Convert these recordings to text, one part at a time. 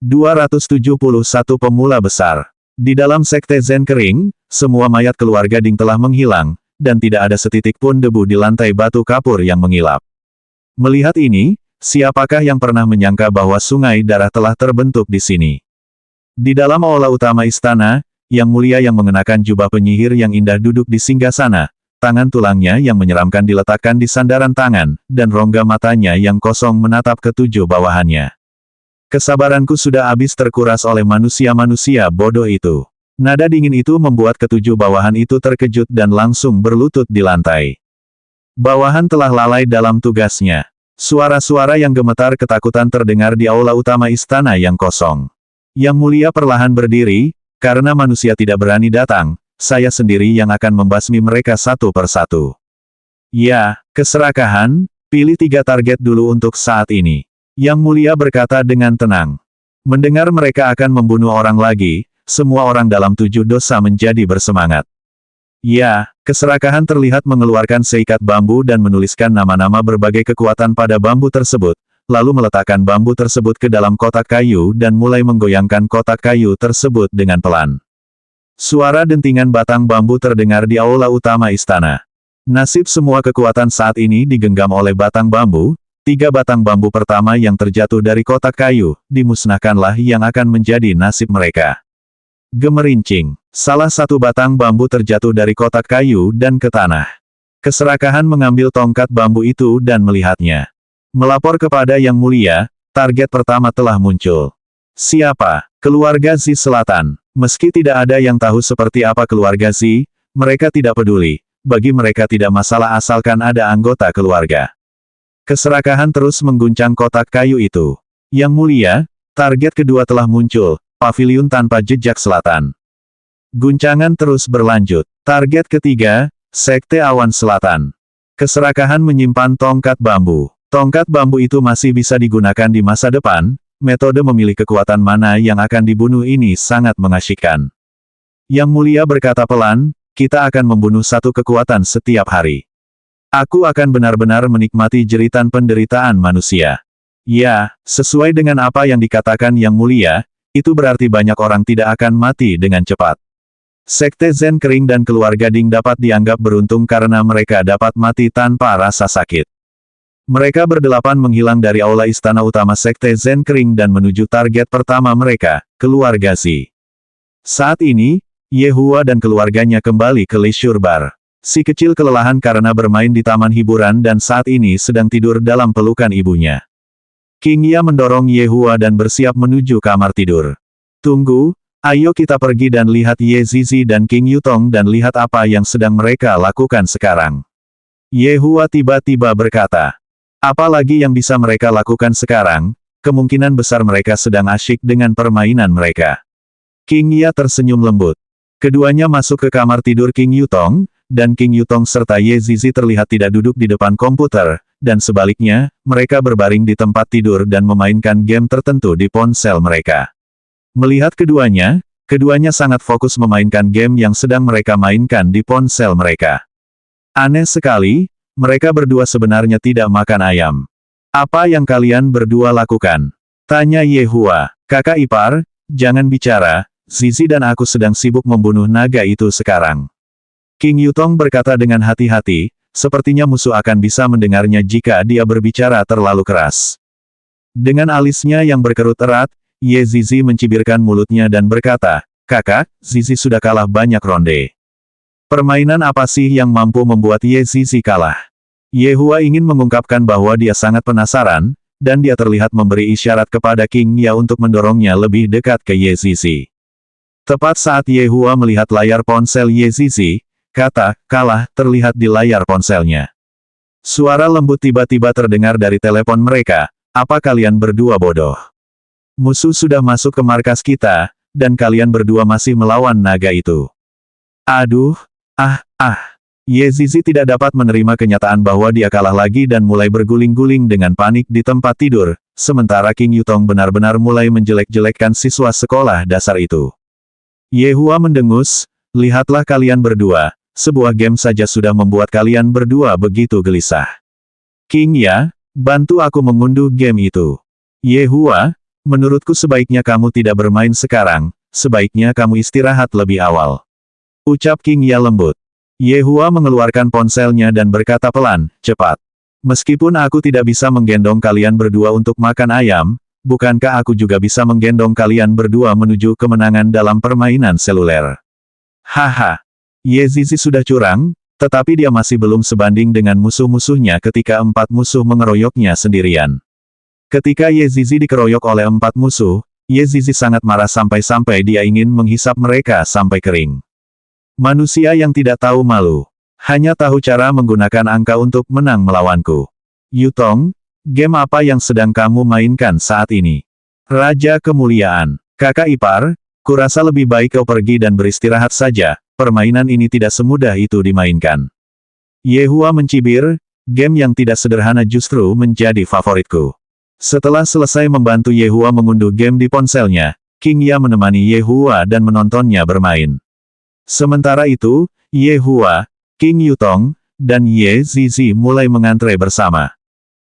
271 pemula besar. Di dalam sekte Zen Kering, semua mayat keluarga Ding telah menghilang, dan tidak ada setitik pun debu di lantai batu kapur yang mengilap. Melihat ini, siapakah yang pernah menyangka bahwa sungai darah telah terbentuk di sini? Di dalam aula utama istana, Yang Mulia yang mengenakan jubah penyihir yang indah duduk di singgasana, tangan tulangnya yang menyeramkan diletakkan di sandaran tangan, dan rongga matanya yang kosong menatap ketujuh bawahannya. Kesabaranku sudah habis terkuras oleh manusia-manusia bodoh itu. Nada dingin itu membuat ketujuh bawahan itu terkejut dan langsung berlutut di lantai. Bawahan telah lalai dalam tugasnya. Suara-suara yang gemetar ketakutan terdengar di aula utama istana yang kosong. Yang Mulia perlahan berdiri, karena manusia tidak berani datang, saya sendiri yang akan membasmi mereka satu persatu. Ya, keserakahan, pilih 3 target dulu untuk saat ini. Yang Mulia berkata dengan tenang. Mendengar mereka akan membunuh orang lagi, semua orang dalam 7 dosa menjadi bersemangat. Ya, keserakahan terlihat mengeluarkan seikat bambu dan menuliskan nama-nama berbagai kekuatan pada bambu tersebut, lalu meletakkan bambu tersebut ke dalam kotak kayu dan mulai menggoyangkan kotak kayu tersebut dengan pelan. Suara dentingan batang bambu terdengar di aula utama istana. Nasib semua kekuatan saat ini digenggam oleh batang bambu. 3 batang bambu pertama yang terjatuh dari kotak kayu, dimusnahkanlah yang akan menjadi nasib mereka. Gemerincing. Salah satu batang bambu terjatuh dari kotak kayu dan ke tanah. Keserakahan mengambil tongkat bambu itu dan melihatnya. Melapor kepada Yang Mulia, target pertama telah muncul. Siapa? Keluarga Zi Selatan. Meski tidak ada yang tahu seperti apa keluarga Zi, mereka tidak peduli. Bagi mereka tidak masalah asalkan ada anggota keluarga. Keserakahan terus mengguncang kotak kayu itu. Yang Mulia, target kedua telah muncul, paviliun tanpa jejak selatan. Guncangan terus berlanjut. Target ketiga, Sekte Awan Selatan. Keserakahan menyimpan tongkat bambu. Tongkat bambu itu masih bisa digunakan di masa depan, metode memilih kekuatan mana yang akan dibunuh ini sangat mengasyikkan. Yang Mulia berkata pelan, kita akan membunuh satu kekuatan setiap hari. Aku akan benar-benar menikmati jeritan penderitaan manusia. Ya, sesuai dengan apa yang dikatakan Yang Mulia, itu berarti banyak orang tidak akan mati dengan cepat. Sekte Zen Kering dan keluarga Ding dapat dianggap beruntung karena mereka dapat mati tanpa rasa sakit. Mereka berdelapan menghilang dari aula istana utama Sekte Zen Kering dan menuju target pertama mereka, keluarga Zi. Saat ini, Ye Hua dan keluarganya kembali ke Leisure Bar. Si kecil kelelahan karena bermain di taman hiburan dan saat ini sedang tidur dalam pelukan ibunya. King Ya mendorong Ye Hua dan bersiap menuju kamar tidur. Tunggu, ayo kita pergi dan lihat Ye Zizi dan King Yutong dan lihat apa yang sedang mereka lakukan sekarang. Ye Hua tiba-tiba berkata. Apa lagi yang bisa mereka lakukan sekarang? Kemungkinan besar mereka sedang asyik dengan permainan mereka. King Ya tersenyum lembut. Keduanya masuk ke kamar tidur King Yutong, dan King Yutong serta Ye Zizi terlihat tidak duduk di depan komputer, dan sebaliknya, mereka berbaring di tempat tidur dan memainkan game tertentu di ponsel mereka. Melihat keduanya sangat fokus memainkan game yang sedang mereka mainkan di ponsel mereka. Aneh sekali, mereka berdua sebenarnya tidak makan ayam. Apa yang kalian berdua lakukan? Tanya Ye Hua. Kakak ipar, jangan bicara, Zizi dan aku sedang sibuk membunuh naga itu sekarang. King Yutong berkata dengan hati-hati, sepertinya musuh akan bisa mendengarnya jika dia berbicara terlalu keras. Dengan alisnya yang berkerut erat, Ye Zizi mencibirkan mulutnya dan berkata, kakak, Zizi sudah kalah banyak ronde. Permainan apa sih yang mampu membuat Ye Zizi kalah? Ye Hua ingin mengungkapkan bahwa dia sangat penasaran, dan dia terlihat memberi isyarat kepada King Ya untuk mendorongnya lebih dekat ke Ye Zizi. Tepat saat Ye Hua melihat layar ponsel Ye Zizi, kata, kalah, terlihat di layar ponselnya. Suara lembut tiba-tiba terdengar dari telepon mereka, apa kalian berdua bodoh? Musuh sudah masuk ke markas kita, dan kalian berdua masih melawan naga itu. Aduh, Ye Zizi tidak dapat menerima kenyataan bahwa dia kalah lagi dan mulai berguling-guling dengan panik di tempat tidur, sementara King Yutong benar-benar mulai menjelek-jelekkan siswa sekolah dasar itu. Ye Hua mendengus, lihatlah kalian berdua. Sebuah game saja sudah membuat kalian berdua begitu gelisah. King Ya, bantu aku mengunduh game itu. Ye Hua, Menurutku sebaiknya kamu tidak bermain sekarang, sebaiknya kamu istirahat lebih awal. Ucap King Ya lembut. Ye Hua mengeluarkan ponselnya dan berkata pelan, cepat. Meskipun aku tidak bisa menggendong kalian berdua untuk makan ayam, bukankah aku juga bisa menggendong kalian berdua menuju kemenangan dalam permainan seluler? Haha. Ye Zizi sudah curang, tetapi dia masih belum sebanding dengan musuh-musuhnya ketika 4 musuh mengeroyoknya sendirian. Ketika Ye Zizi dikeroyok oleh 4 musuh, Ye Zizi sangat marah sampai-sampai dia ingin menghisap mereka sampai kering. Manusia yang tidak tahu malu. Hanya tahu cara menggunakan angka untuk menang melawanku. Yutong, game apa yang sedang kamu mainkan saat ini? Raja Kemuliaan. Kakak ipar, kurasa lebih baik kau pergi dan beristirahat saja, permainan ini tidak semudah itu dimainkan. Ye Hua mencibir, game yang tidak sederhana justru menjadi favoritku. Setelah selesai membantu Ye Hua mengunduh game di ponselnya, King Ya menemani Ye Hua dan menontonnya bermain. Sementara itu, Ye Hua, King Yutong, dan Ye Zizi mulai mengantre bersama.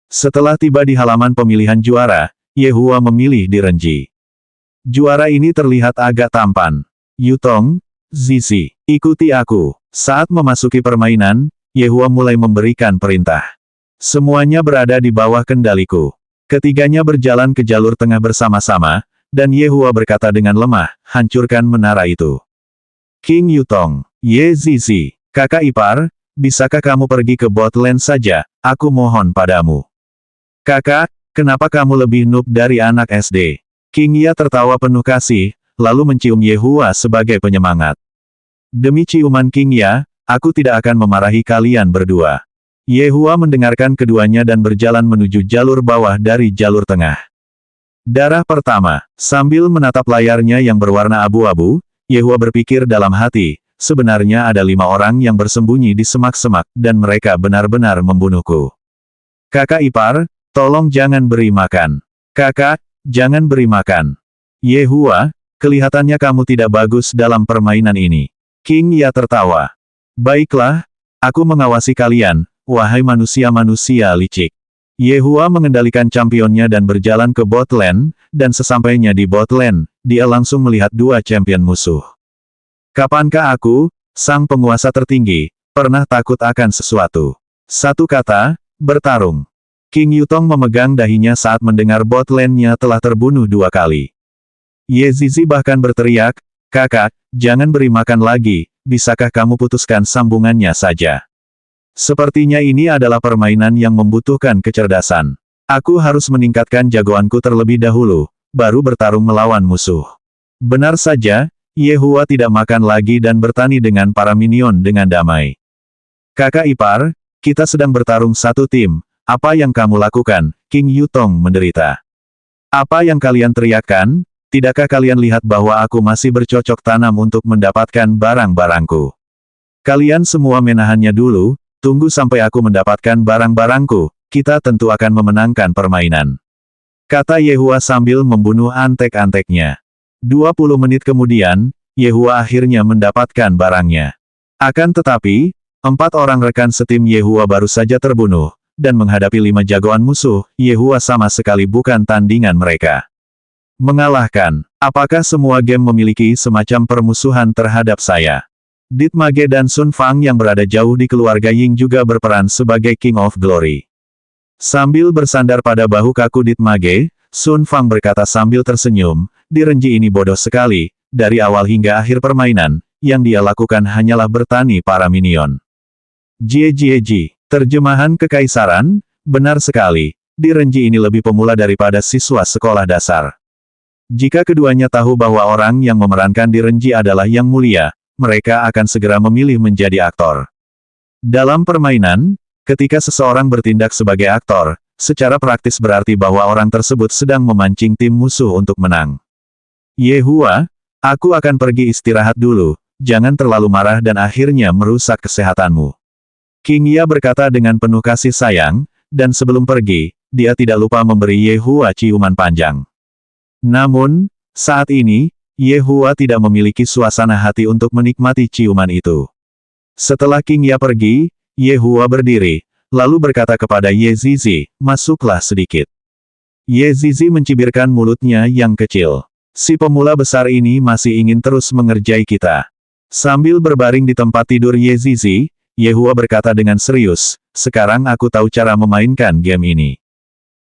Setelah tiba di halaman pemilihan juara, Ye Hua memilih Direnji. Juara ini terlihat agak tampan. Yutong, Zizi, ikuti aku. Saat memasuki permainan, Ye Hua mulai memberikan perintah. Semuanya berada di bawah kendaliku. Ketiganya berjalan ke jalur tengah bersama-sama, dan Ye Hua berkata dengan lemah, hancurkan menara itu. King Yutong, Ye Zizi, kakak ipar, bisakah kamu pergi ke bot lane saja, aku mohon padamu. Kakak, kenapa kamu lebih noob dari anak SD? King Ya tertawa penuh kasih, lalu mencium Ye Hua sebagai penyemangat. Demi ciuman King Ya, aku tidak akan memarahi kalian berdua. Ye Hua mendengarkan keduanya dan berjalan menuju jalur bawah dari jalur tengah. Darah pertama, sambil menatap layarnya yang berwarna abu-abu, Ye Hua berpikir dalam hati, sebenarnya ada 5 orang yang bersembunyi di semak-semak, dan mereka benar-benar membunuhku. Kakak ipar, tolong jangan beri makan. Kakak, jangan beri makan. Ye Hua, kelihatannya kamu tidak bagus dalam permainan ini. King Ya tertawa. Baiklah, aku mengawasi kalian, wahai manusia-manusia licik. Ye Hua mengendalikan championnya dan berjalan ke bot lane, dan sesampainya di bot lane, dia langsung melihat 2 champion musuh. Kapankah aku, sang penguasa tertinggi, pernah takut akan sesuatu? Satu kata, bertarung. King Yutong memegang dahinya saat mendengar bot lane-nya telah terbunuh 2 kali. Ye Zizi bahkan berteriak, kakak, jangan beri makan lagi, bisakah kamu putuskan sambungannya saja? Sepertinya ini adalah permainan yang membutuhkan kecerdasan. Aku harus meningkatkan jagoanku terlebih dahulu, baru bertarung melawan musuh. Benar saja, Ye Hua tidak makan lagi dan bertani dengan para minion dengan damai. Kakak ipar, kita sedang bertarung satu tim, apa yang kamu lakukan? King Yutong menderita. Apa yang kalian teriakkan? Tidakkah kalian lihat bahwa aku masih bercocok tanam untuk mendapatkan barang-barangku? Kalian semua menahannya dulu, tunggu sampai aku mendapatkan barang-barangku, kita tentu akan memenangkan permainan. Kata Ye Hua sambil membunuh antek-anteknya. 20 menit kemudian, Ye Hua akhirnya mendapatkan barangnya. Akan tetapi, 4 orang rekan setim Ye Hua baru saja terbunuh, dan menghadapi 5 jagoan musuh, Ye Hua sama sekali bukan tandingan mereka. Mengalahkan, apakah semua game memiliki semacam permusuhan terhadap saya? Dit Mage dan Sun Fang yang berada jauh di keluarga Ying juga berperan sebagai King of Glory. Sambil bersandar pada bahu kaku Dit Mage, Sun Fang berkata sambil tersenyum, Direnji ini bodoh sekali, dari awal hingga akhir permainan, yang dia lakukan hanyalah bertani para minion. Jie, terjemahan Kekaisaran, benar sekali, Direnji ini lebih pemula daripada siswa sekolah dasar. Jika keduanya tahu bahwa orang yang memerankan Direnji adalah yang mulia, mereka akan segera memilih menjadi aktor. Dalam permainan, ketika seseorang bertindak sebagai aktor, secara praktis berarti bahwa orang tersebut sedang memancing tim musuh untuk menang. Ye Hua, aku akan pergi istirahat dulu, jangan terlalu marah dan akhirnya merusak kesehatanmu. King Ya berkata dengan penuh kasih sayang, dan sebelum pergi, dia tidak lupa memberi Ye Hua ciuman panjang. Namun, saat ini, Ye Hua tidak memiliki suasana hati untuk menikmati ciuman itu. Setelah King Ya pergi, Ye Hua berdiri, lalu berkata kepada Ye Zizi, masuklah sedikit. Ye Zizi mencibirkan mulutnya yang kecil. Si pemula besar ini masih ingin terus mengerjai kita. Sambil berbaring di tempat tidur Ye Zizi, Yehua berkata dengan serius, sekarang aku tahu cara memainkan game ini.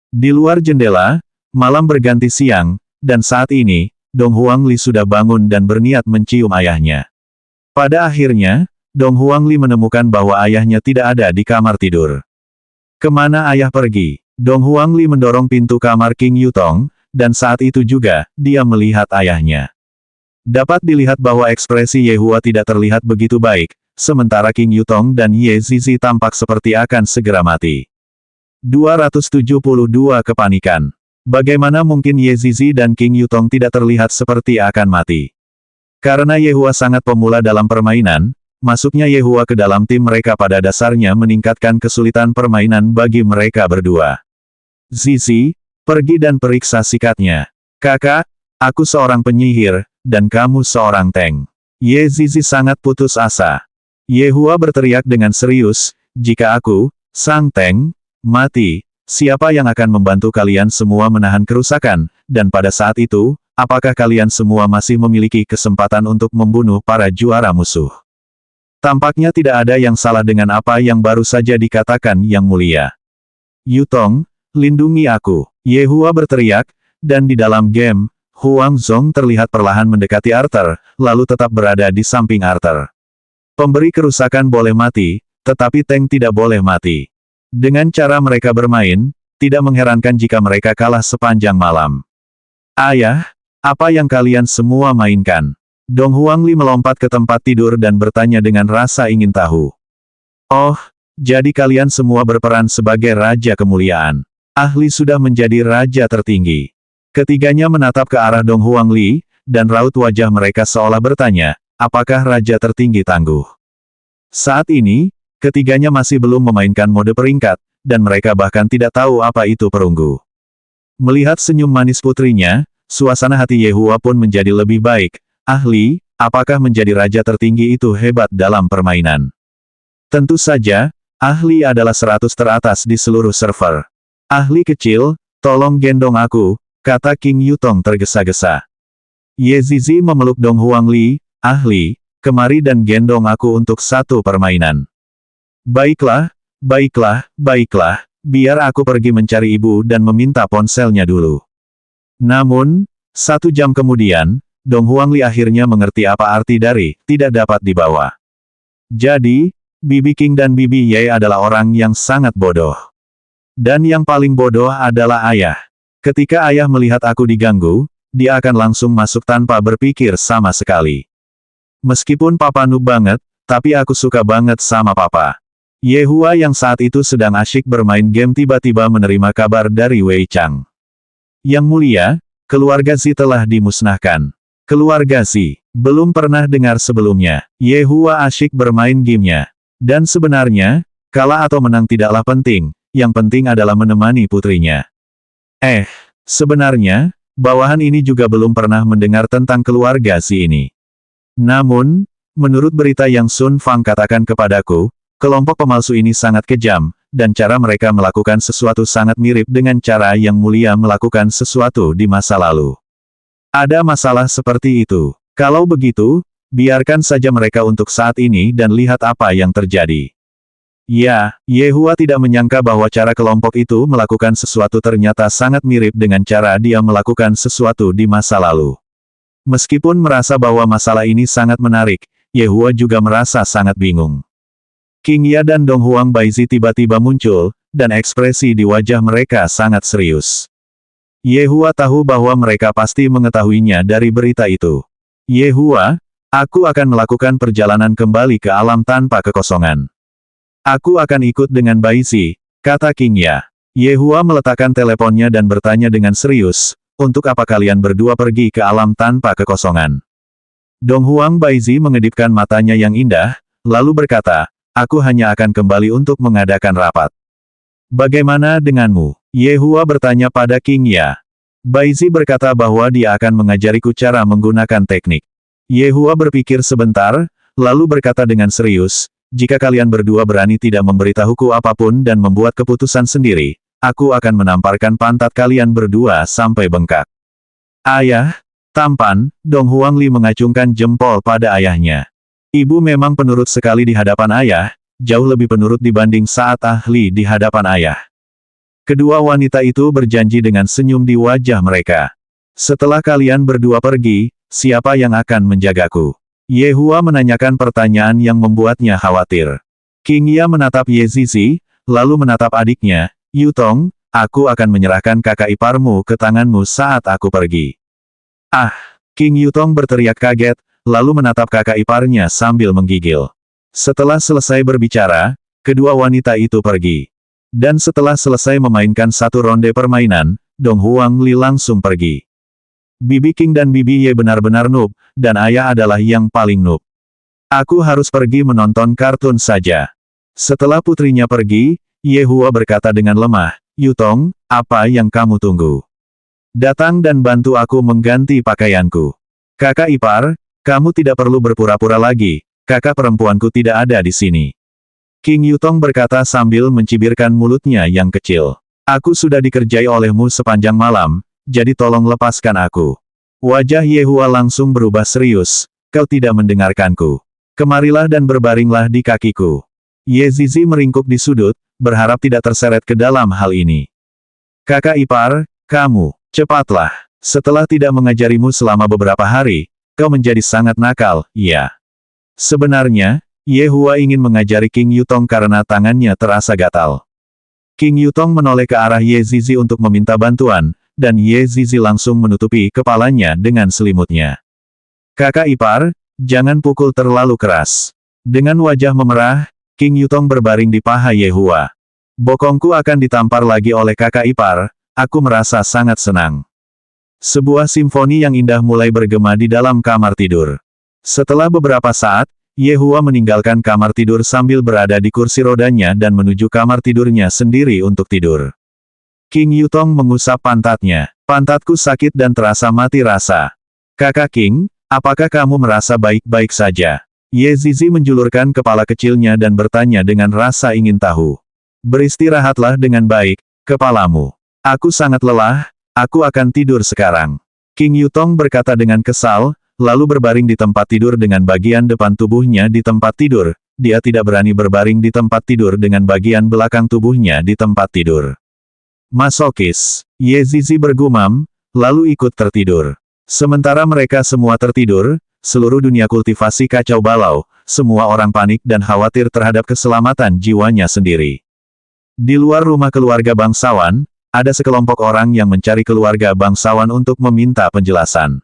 Di luar jendela, malam berganti siang, dan saat ini, Dong Huangli sudah bangun dan berniat mencium ayahnya. Pada akhirnya, Dong Huangli menemukan bahwa ayahnya tidak ada di kamar tidur. Kemana ayah pergi? Dong Huangli mendorong pintu kamar King Yutong, dan saat itu juga, dia melihat ayahnya. Dapat dilihat bahwa ekspresi Yehua tidak terlihat begitu baik, sementara King Yutong dan Ye Zizi tampak seperti akan segera mati. 272 kepanikan. Bagaimana mungkin Ye Zizi dan King Yutong tidak terlihat seperti akan mati? Karena Yehua sangat pemula dalam permainan, masuknya Yehua ke dalam tim mereka pada dasarnya meningkatkan kesulitan permainan bagi mereka berdua. Zizi, pergi dan periksa sikatnya. Kakak, aku seorang penyihir, dan kamu seorang tank. Ye Zizi sangat putus asa. Yehua berteriak dengan serius, jika aku, sang tank, mati, siapa yang akan membantu kalian semua menahan kerusakan, dan pada saat itu, apakah kalian semua masih memiliki kesempatan untuk membunuh para juara musuh? Tampaknya tidak ada yang salah dengan apa yang baru saja dikatakan Yang Mulia. Yutong, lindungi aku. Yehua berteriak, dan di dalam game, Huang Zong terlihat perlahan mendekati Arthur, lalu tetap berada di samping Arthur. Pemberi kerusakan boleh mati, tetapi tank tidak boleh mati. Dengan cara mereka bermain, tidak mengherankan jika mereka kalah sepanjang malam. Ayah, apa yang kalian semua mainkan? Dong Huangli melompat ke tempat tidur dan bertanya dengan rasa ingin tahu. Oh, jadi kalian semua berperan sebagai Raja Kemuliaan. Ahli sudah menjadi Raja tertinggi. Ketiganya menatap ke arah Dong Huangli, dan raut wajah mereka seolah bertanya, apakah Raja tertinggi tangguh? Saat ini, ketiganya masih belum memainkan mode peringkat, dan mereka bahkan tidak tahu apa itu perunggu. Melihat senyum manis putrinya, suasana hati Yehua pun menjadi lebih baik. Ahli, apakah menjadi Raja tertinggi itu hebat dalam permainan? Tentu saja, ahli adalah 100 teratas di seluruh server. Ahli kecil, tolong gendong aku, kata King Yutong tergesa-gesa. Ye Zizi memeluk Dong Huangli, ahli, kemari dan gendong aku untuk satu permainan. Baiklah, baiklah, baiklah, biar aku pergi mencari ibu dan meminta ponselnya dulu. Namun, 1 jam kemudian, Dong Huangli akhirnya mengerti apa arti dari tidak dapat dibawa. Jadi, Bibi King dan Bibi Ye adalah orang yang sangat bodoh. Dan yang paling bodoh adalah ayah. Ketika ayah melihat aku diganggu, dia akan langsung masuk tanpa berpikir sama sekali. Meskipun papa noob banget, tapi aku suka banget sama papa. Yehua yang saat itu sedang asyik bermain game tiba-tiba menerima kabar dari Wei Chang. Yang Mulia, keluarga Zi telah dimusnahkan. Keluarga Zi, belum pernah dengar sebelumnya. Yehua asyik bermain gamenya. Dan sebenarnya, kalah atau menang tidaklah penting. Yang penting adalah menemani putrinya. Sebenarnya, bawahan ini juga belum pernah mendengar tentang keluarga Zi ini. Namun, menurut berita yang Sun Fang katakan kepadaku, kelompok pemalsu ini sangat kejam, dan cara mereka melakukan sesuatu sangat mirip dengan cara Yang Mulia melakukan sesuatu di masa lalu. Ada masalah seperti itu. Kalau begitu, biarkan saja mereka untuk saat ini dan lihat apa yang terjadi. Ya, Yehua tidak menyangka bahwa cara kelompok itu melakukan sesuatu ternyata sangat mirip dengan cara dia melakukan sesuatu di masa lalu. Meskipun merasa bahwa masalah ini sangat menarik, Yehua juga merasa sangat bingung. King Ya dan Dong Huang Baizi tiba-tiba muncul, dan ekspresi di wajah mereka sangat serius. Yehua tahu bahwa mereka pasti mengetahuinya dari berita itu. Yehua, aku akan melakukan perjalanan kembali ke alam tanpa kekosongan. Aku akan ikut dengan Baizi, kata King Ya. Yehua meletakkan teleponnya dan bertanya dengan serius, untuk apa kalian berdua pergi ke alam tanpa kekosongan? Dong Huang Baizi mengedipkan matanya yang indah, lalu berkata, aku hanya akan kembali untuk mengadakan rapat. Bagaimana denganmu? Yehua bertanya pada King Ya. Baizi berkata bahwa dia akan mengajariku cara menggunakan teknik. Yehua berpikir sebentar, lalu berkata dengan serius, jika kalian berdua berani tidak memberitahuku apapun dan membuat keputusan sendiri, aku akan menamparkan pantat kalian berdua sampai bengkak. Ayah, tampan, Dong Huangli mengacungkan jempol pada ayahnya. Ibu memang penurut sekali di hadapan ayah, jauh lebih penurut dibanding saat ahli di hadapan ayah. Kedua wanita itu berjanji dengan senyum di wajah mereka. Setelah kalian berdua pergi, siapa yang akan menjagaku? Ye Hua menanyakan pertanyaan yang membuatnya khawatir. King Ya menatap Ye Zizi, lalu menatap adiknya, Yu Tong, aku akan menyerahkan kakak iparmu ke tanganmu saat aku pergi. Ah! King Yu Tong berteriak kaget, lalu menatap kakak iparnya sambil menggigil. Setelah selesai berbicara, kedua wanita itu pergi. Dan setelah selesai memainkan satu ronde permainan, Dong Huangli langsung pergi. Bibi King dan Bibi Ye benar-benar noob, dan ayah adalah yang paling noob. Aku harus pergi menonton kartun saja. Setelah putrinya pergi, Ye Hua berkata dengan lemah, Yu Tong, apa yang kamu tunggu? Datang dan bantu aku mengganti pakaianku. Kakak ipar, kamu tidak perlu berpura-pura lagi, kakak perempuanku tidak ada di sini. King Yu Tong berkata sambil mencibirkan mulutnya yang kecil. Aku sudah dikerjai olehmu sepanjang malam, jadi tolong lepaskan aku. Wajah Ye Hua langsung berubah serius, kau tidak mendengarkanku. Kemarilah dan berbaringlah di kakiku. Ye Zizi meringkuk di sudut, berharap tidak terseret ke dalam hal ini. Kakak ipar, kamu, cepatlah. Setelah tidak mengajarimu selama beberapa hari, kau menjadi sangat nakal, ya. Sebenarnya, Ye Hua ingin mengajari King Yu Tong karena tangannya terasa gatal. King Yu Tong menoleh ke arah Ye Zizi untuk meminta bantuan, dan Ye Zizi langsung menutupi kepalanya dengan selimutnya. Kakak ipar, jangan pukul terlalu keras. Dengan wajah memerah, King Yu Tong berbaring di paha Ye Hua. Bokongku akan ditampar lagi oleh kakak ipar, aku merasa sangat senang. Sebuah simfoni yang indah mulai bergema di dalam kamar tidur. Setelah beberapa saat, Ye Hua meninggalkan kamar tidur sambil berada di kursi rodanya dan menuju kamar tidurnya sendiri untuk tidur. King Yu Tong mengusap pantatnya. Pantatku sakit dan terasa mati rasa. Kakak King, apakah kamu merasa baik-baik saja? Ye Zizi menjulurkan kepala kecilnya dan bertanya dengan rasa ingin tahu. Beristirahatlah dengan baik, kepalamu. Aku sangat lelah, aku akan tidur sekarang. King Yu Tong berkata dengan kesal, lalu berbaring di tempat tidur dengan bagian depan tubuhnya di tempat tidur. Dia tidak berani berbaring di tempat tidur dengan bagian belakang tubuhnya di tempat tidur. Masokis. Ye Zizi bergumam, lalu ikut tertidur. Sementara mereka semua tertidur, seluruh dunia kultivasi kacau balau, semua orang panik dan khawatir terhadap keselamatan jiwanya sendiri. Di luar rumah keluarga bangsawan, ada sekelompok orang yang mencari keluarga bangsawan untuk meminta penjelasan.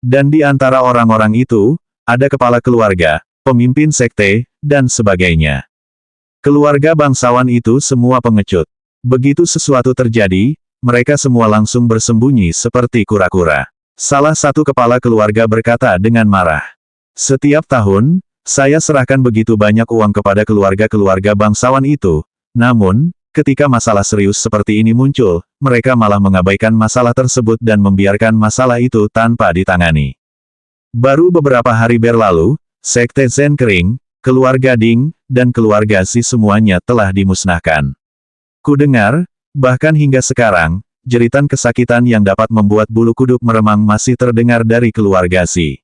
Dan di antara orang-orang itu, ada kepala keluarga, pemimpin sekte, dan sebagainya. Keluarga bangsawan itu semua pengecut. Begitu sesuatu terjadi, mereka semua langsung bersembunyi seperti kura-kura. Salah satu kepala keluarga berkata dengan marah. Setiap tahun, saya serahkan begitu banyak uang kepada keluarga-keluarga bangsawan itu. Namun, ketika masalah serius seperti ini muncul, mereka malah mengabaikan masalah tersebut dan membiarkan masalah itu tanpa ditangani. Baru beberapa hari berlalu, Sekte Zen Kering, keluarga Ding, dan keluarga Si semuanya telah dimusnahkan. Kudengar, bahkan hingga sekarang, jeritan kesakitan yang dapat membuat bulu kuduk meremang masih terdengar dari keluarga Si.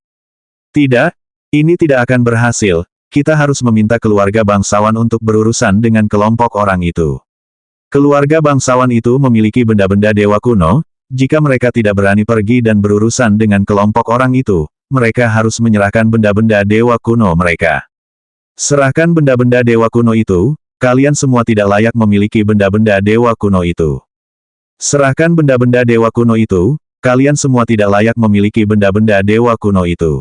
Tidak, ini tidak akan berhasil, kita harus meminta keluarga bangsawan untuk berurusan dengan kelompok orang itu. Keluarga bangsawan itu memiliki benda-benda dewa kuno, jika mereka tidak berani pergi dan berurusan dengan kelompok orang itu, mereka harus menyerahkan benda-benda dewa kuno mereka. Serahkan benda-benda dewa kuno itu, kalian semua tidak layak memiliki benda-benda dewa kuno itu. Serahkan benda-benda dewa kuno itu, kalian semua tidak layak memiliki benda-benda dewa kuno itu.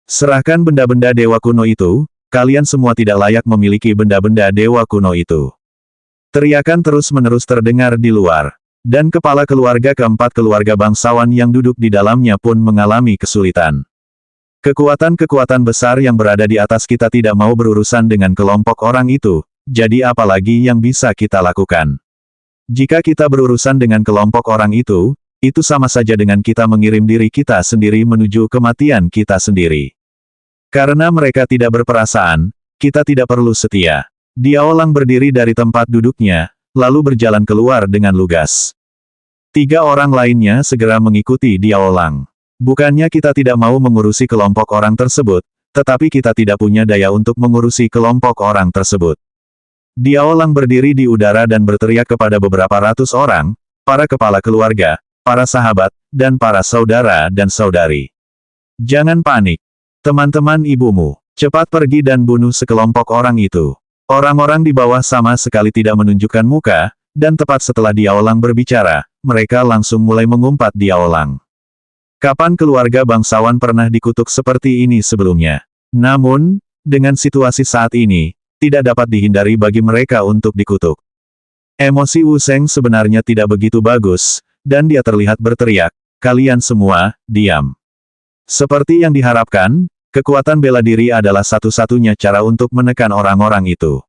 Serahkan benda-benda dewa kuno itu, kalian semua tidak layak memiliki benda-benda dewa kuno itu. Teriakan terus-menerus terdengar di luar. Dan kepala keluarga keempat keluarga bangsawan yang duduk di dalamnya pun mengalami kesulitan. Kekuatan-kekuatan besar yang berada di atas kita tidak mau berurusan dengan kelompok orang itu, jadi apalagi yang bisa kita lakukan? Jika kita berurusan dengan kelompok orang itu sama saja dengan kita mengirim diri kita sendiri menuju kematian kita sendiri. Karena mereka tidak berperasaan, kita tidak perlu setia. Diao Lang berdiri dari tempat duduknya, lalu berjalan keluar dengan lugas. 3 orang lainnya segera mengikuti Diao Lang. Bukannya kita tidak mau mengurusi kelompok orang tersebut, tetapi kita tidak punya daya untuk mengurusi kelompok orang tersebut. Diao Lang berdiri di udara dan berteriak kepada beberapa ratus orang, para kepala keluarga, para sahabat, dan para saudara dan saudari. Jangan panik. Teman-teman ibumu, cepat pergi dan bunuh sekelompok orang itu. Orang-orang di bawah sama sekali tidak menunjukkan muka, dan tepat setelah Diao Lang berbicara, mereka langsung mulai mengumpat Diao Lang. Kapan keluarga bangsawan pernah dikutuk seperti ini sebelumnya? Namun, dengan situasi saat ini, tidak dapat dihindari bagi mereka untuk dikutuk. Emosi Wu Sheng sebenarnya tidak begitu bagus, dan dia terlihat berteriak, "Kalian semua, diam." Seperti yang diharapkan, kekuatan bela diri adalah satu-satunya cara untuk menekan orang-orang itu.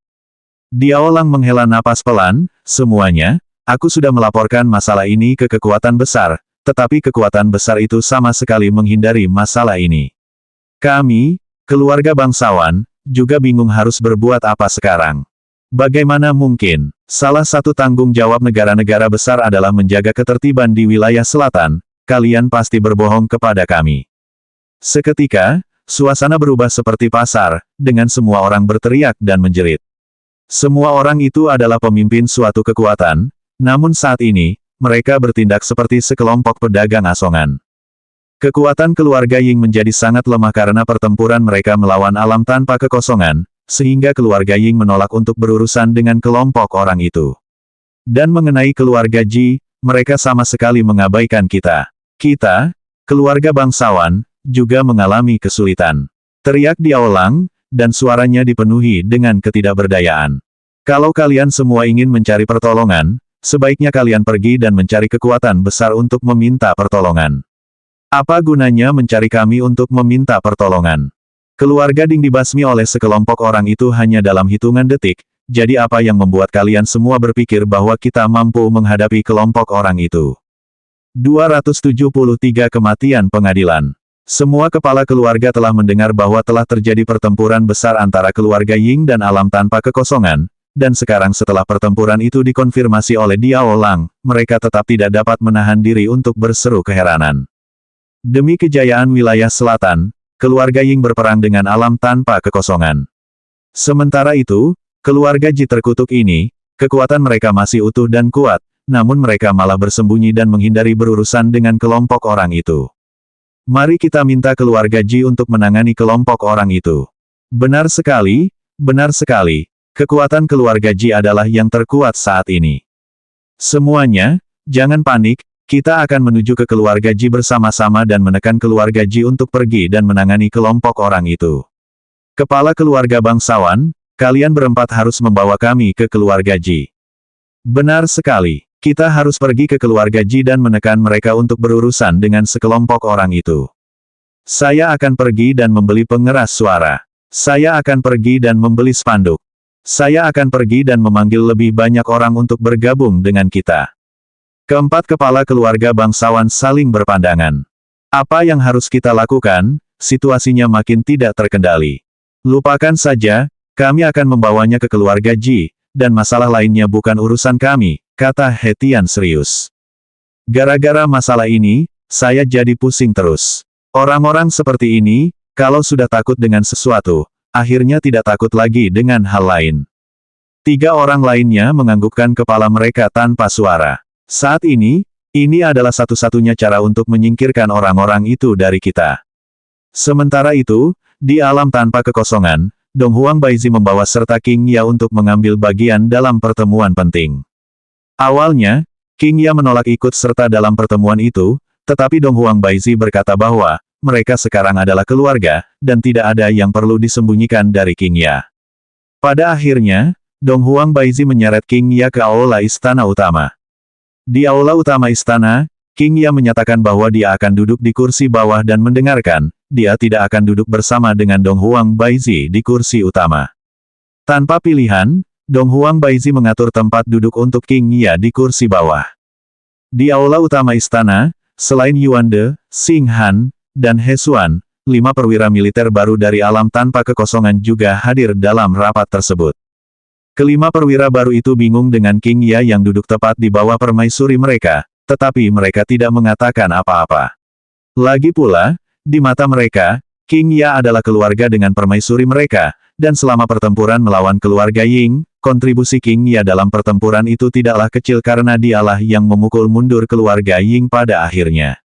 Diao Lang menghela napas pelan, "Semuanya, aku sudah melaporkan masalah ini ke kekuatan besar, tetapi kekuatan besar itu sama sekali menghindari masalah ini. Kami, keluarga bangsawan, juga bingung harus berbuat apa sekarang. Bagaimana mungkin, salah satu tanggung jawab negara-negara besar adalah menjaga ketertiban di wilayah selatan, kalian pasti berbohong kepada kami." Seketika, suasana berubah seperti pasar, dengan semua orang berteriak dan menjerit. Semua orang itu adalah pemimpin suatu kekuatan, namun saat ini, mereka bertindak seperti sekelompok pedagang asongan. Kekuatan keluarga Ying menjadi sangat lemah karena pertempuran mereka melawan alam tanpa kekosongan, sehingga keluarga Ying menolak untuk berurusan dengan kelompok orang itu. Dan mengenai keluarga Ji, mereka sama sekali mengabaikan kita. Kita, keluarga bangsawan, juga mengalami kesulitan. Teriak Diao Lang, dan suaranya dipenuhi dengan ketidakberdayaan. Kalau kalian semua ingin mencari pertolongan, sebaiknya kalian pergi dan mencari kekuatan besar untuk meminta pertolongan. Apa gunanya mencari kami untuk meminta pertolongan? Keluarga Ding dibasmi oleh sekelompok orang itu hanya dalam hitungan detik, jadi apa yang membuat kalian semua berpikir bahwa kita mampu menghadapi kelompok orang itu? 273 Kematian Pengadilan. Semua kepala keluarga telah mendengar bahwa telah terjadi pertempuran besar antara keluarga Ying dan alam tanpa kekosongan, dan sekarang setelah pertempuran itu dikonfirmasi oleh Diao Lang, mereka tetap tidak dapat menahan diri untuk berseru keheranan. Demi kejayaan wilayah selatan, keluarga Ying berperang dengan alam tanpa kekosongan. Sementara itu, keluarga Ji terkutuk ini, kekuatan mereka masih utuh dan kuat, namun mereka malah bersembunyi dan menghindari berurusan dengan kelompok orang itu. Mari kita minta keluarga Ji untuk menangani kelompok orang itu. Benar sekali, benar sekali. Kekuatan keluarga Ji adalah yang terkuat saat ini. Semuanya, jangan panik. Kita akan menuju ke keluarga Ji bersama-sama dan menekan keluarga Ji untuk pergi dan menangani kelompok orang itu. Kepala keluarga bangsawan, kalian berempat harus membawa kami ke keluarga Ji. Benar sekali. Kita harus pergi ke keluarga Ji dan menekan mereka untuk berurusan dengan sekelompok orang itu. Saya akan pergi dan membeli pengeras suara. Saya akan pergi dan membeli spanduk. Saya akan pergi dan memanggil lebih banyak orang untuk bergabung dengan kita. Keempat kepala keluarga bangsawan saling berpandangan. Apa yang harus kita lakukan? Situasinya makin tidak terkendali. Lupakan saja, kami akan membawanya ke keluarga Ji, dan masalah lainnya bukan urusan kami, kata He Tian serius. Gara-gara masalah ini, saya jadi pusing terus. Orang-orang seperti ini, kalau sudah takut dengan sesuatu, akhirnya tidak takut lagi dengan hal lain. 3 orang lainnya menganggukkan kepala mereka tanpa suara. Saat ini adalah satu-satunya cara untuk menyingkirkan orang-orang itu dari kita. Sementara itu, di alam tanpa kekosongan, Dong Huang Baizi membawa serta King Ya untuk mengambil bagian dalam pertemuan penting. Awalnya, King Ya menolak ikut serta dalam pertemuan itu, tetapi Dong Huang Baizi berkata bahwa mereka sekarang adalah keluarga, dan tidak ada yang perlu disembunyikan dari King Ya. Pada akhirnya, Dong Huang Baizi menyeret King Ya ke aula istana utama. Di aula utama istana, King Ya menyatakan bahwa dia akan duduk di kursi bawah dan mendengarkan, dia tidak akan duduk bersama dengan Dong Huang Baizi di kursi utama. Tanpa pilihan, Dong Huang Baizi mengatur tempat duduk untuk King Ya di kursi bawah. Di aula utama istana, selain Yuan De, Xing Han, dan He Xuan, 5 perwira militer baru dari alam tanpa kekosongan juga hadir dalam rapat tersebut. Kelima perwira baru itu bingung dengan King Ya yang duduk tepat di bawah permaisuri mereka, tetapi mereka tidak mengatakan apa-apa. Lagi pula, di mata mereka, King Ya adalah keluarga dengan permaisuri mereka, dan selama pertempuran melawan keluarga Ying, kontribusi King Ya dalam pertempuran itu tidaklah kecil karena dialah yang memukul mundur keluarga Ying pada akhirnya.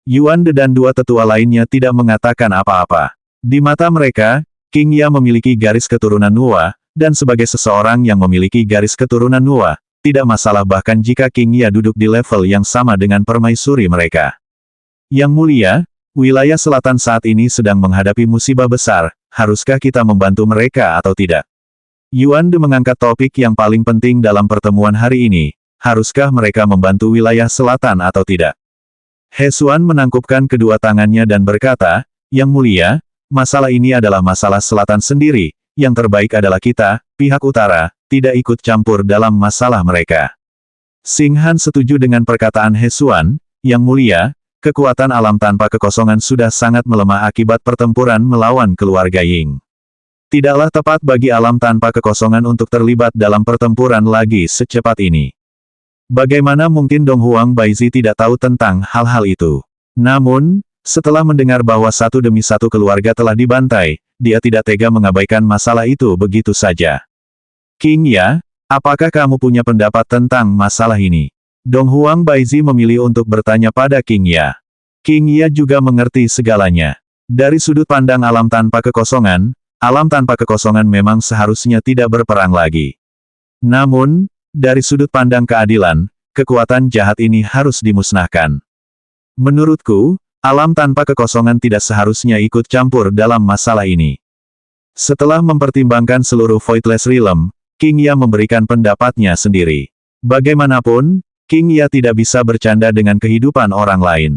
Yuan De dan dua tetua lainnya tidak mengatakan apa-apa. Di mata mereka, King Ya memiliki garis keturunan Nuwa, dan sebagai seseorang yang memiliki garis keturunan Nuwa, tidak masalah bahkan jika King Ya duduk di level yang sama dengan permaisuri mereka. Yang mulia, wilayah selatan saat ini sedang menghadapi musibah besar, haruskah kita membantu mereka atau tidak? Yuan De mengangkat topik yang paling penting dalam pertemuan hari ini, haruskah mereka membantu wilayah selatan atau tidak? He Xuan menangkupkan kedua tangannya dan berkata, Yang mulia, masalah ini adalah masalah selatan sendiri, yang terbaik adalah kita, pihak utara, tidak ikut campur dalam masalah mereka. Xing Han setuju dengan perkataan He Xuan, Yang mulia, kekuatan alam tanpa kekosongan sudah sangat melemah akibat pertempuran melawan keluarga Ying. Tidaklah tepat bagi alam tanpa kekosongan untuk terlibat dalam pertempuran lagi secepat ini. Bagaimana mungkin Dong Huang Baizi tidak tahu tentang hal-hal itu? Namun, setelah mendengar bahwa satu demi satu keluarga telah dibantai, dia tidak tega mengabaikan masalah itu begitu saja. King Ya, apakah kamu punya pendapat tentang masalah ini? Dong Huang Baizi memilih untuk bertanya pada King Ya. King Ya juga mengerti segalanya. Dari sudut pandang alam tanpa kekosongan, alam tanpa kekosongan memang seharusnya tidak berperang lagi. Namun, dari sudut pandang keadilan, kekuatan jahat ini harus dimusnahkan. Menurutku, alam tanpa kekosongan tidak seharusnya ikut campur dalam masalah ini. Setelah mempertimbangkan seluruh Voidless Realm, King Ya memberikan pendapatnya sendiri. Bagaimanapun, King Ya tidak bisa bercanda dengan kehidupan orang lain.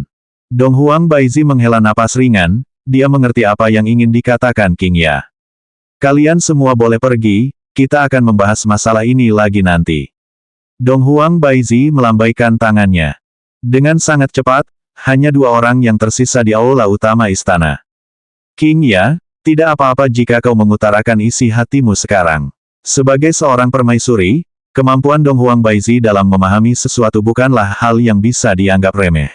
Dong Huang Baizi menghela napas ringan, dia mengerti apa yang ingin dikatakan King Ya. Kalian semua boleh pergi, kita akan membahas masalah ini lagi nanti. Dong Huang Baizi melambaikan tangannya. Dengan sangat cepat, hanya dua orang yang tersisa di aula utama istana. King Ya, tidak apa-apa jika kau mengutarakan isi hatimu sekarang. Sebagai seorang permaisuri, kemampuan Dong Huang Baizi dalam memahami sesuatu bukanlah hal yang bisa dianggap remeh.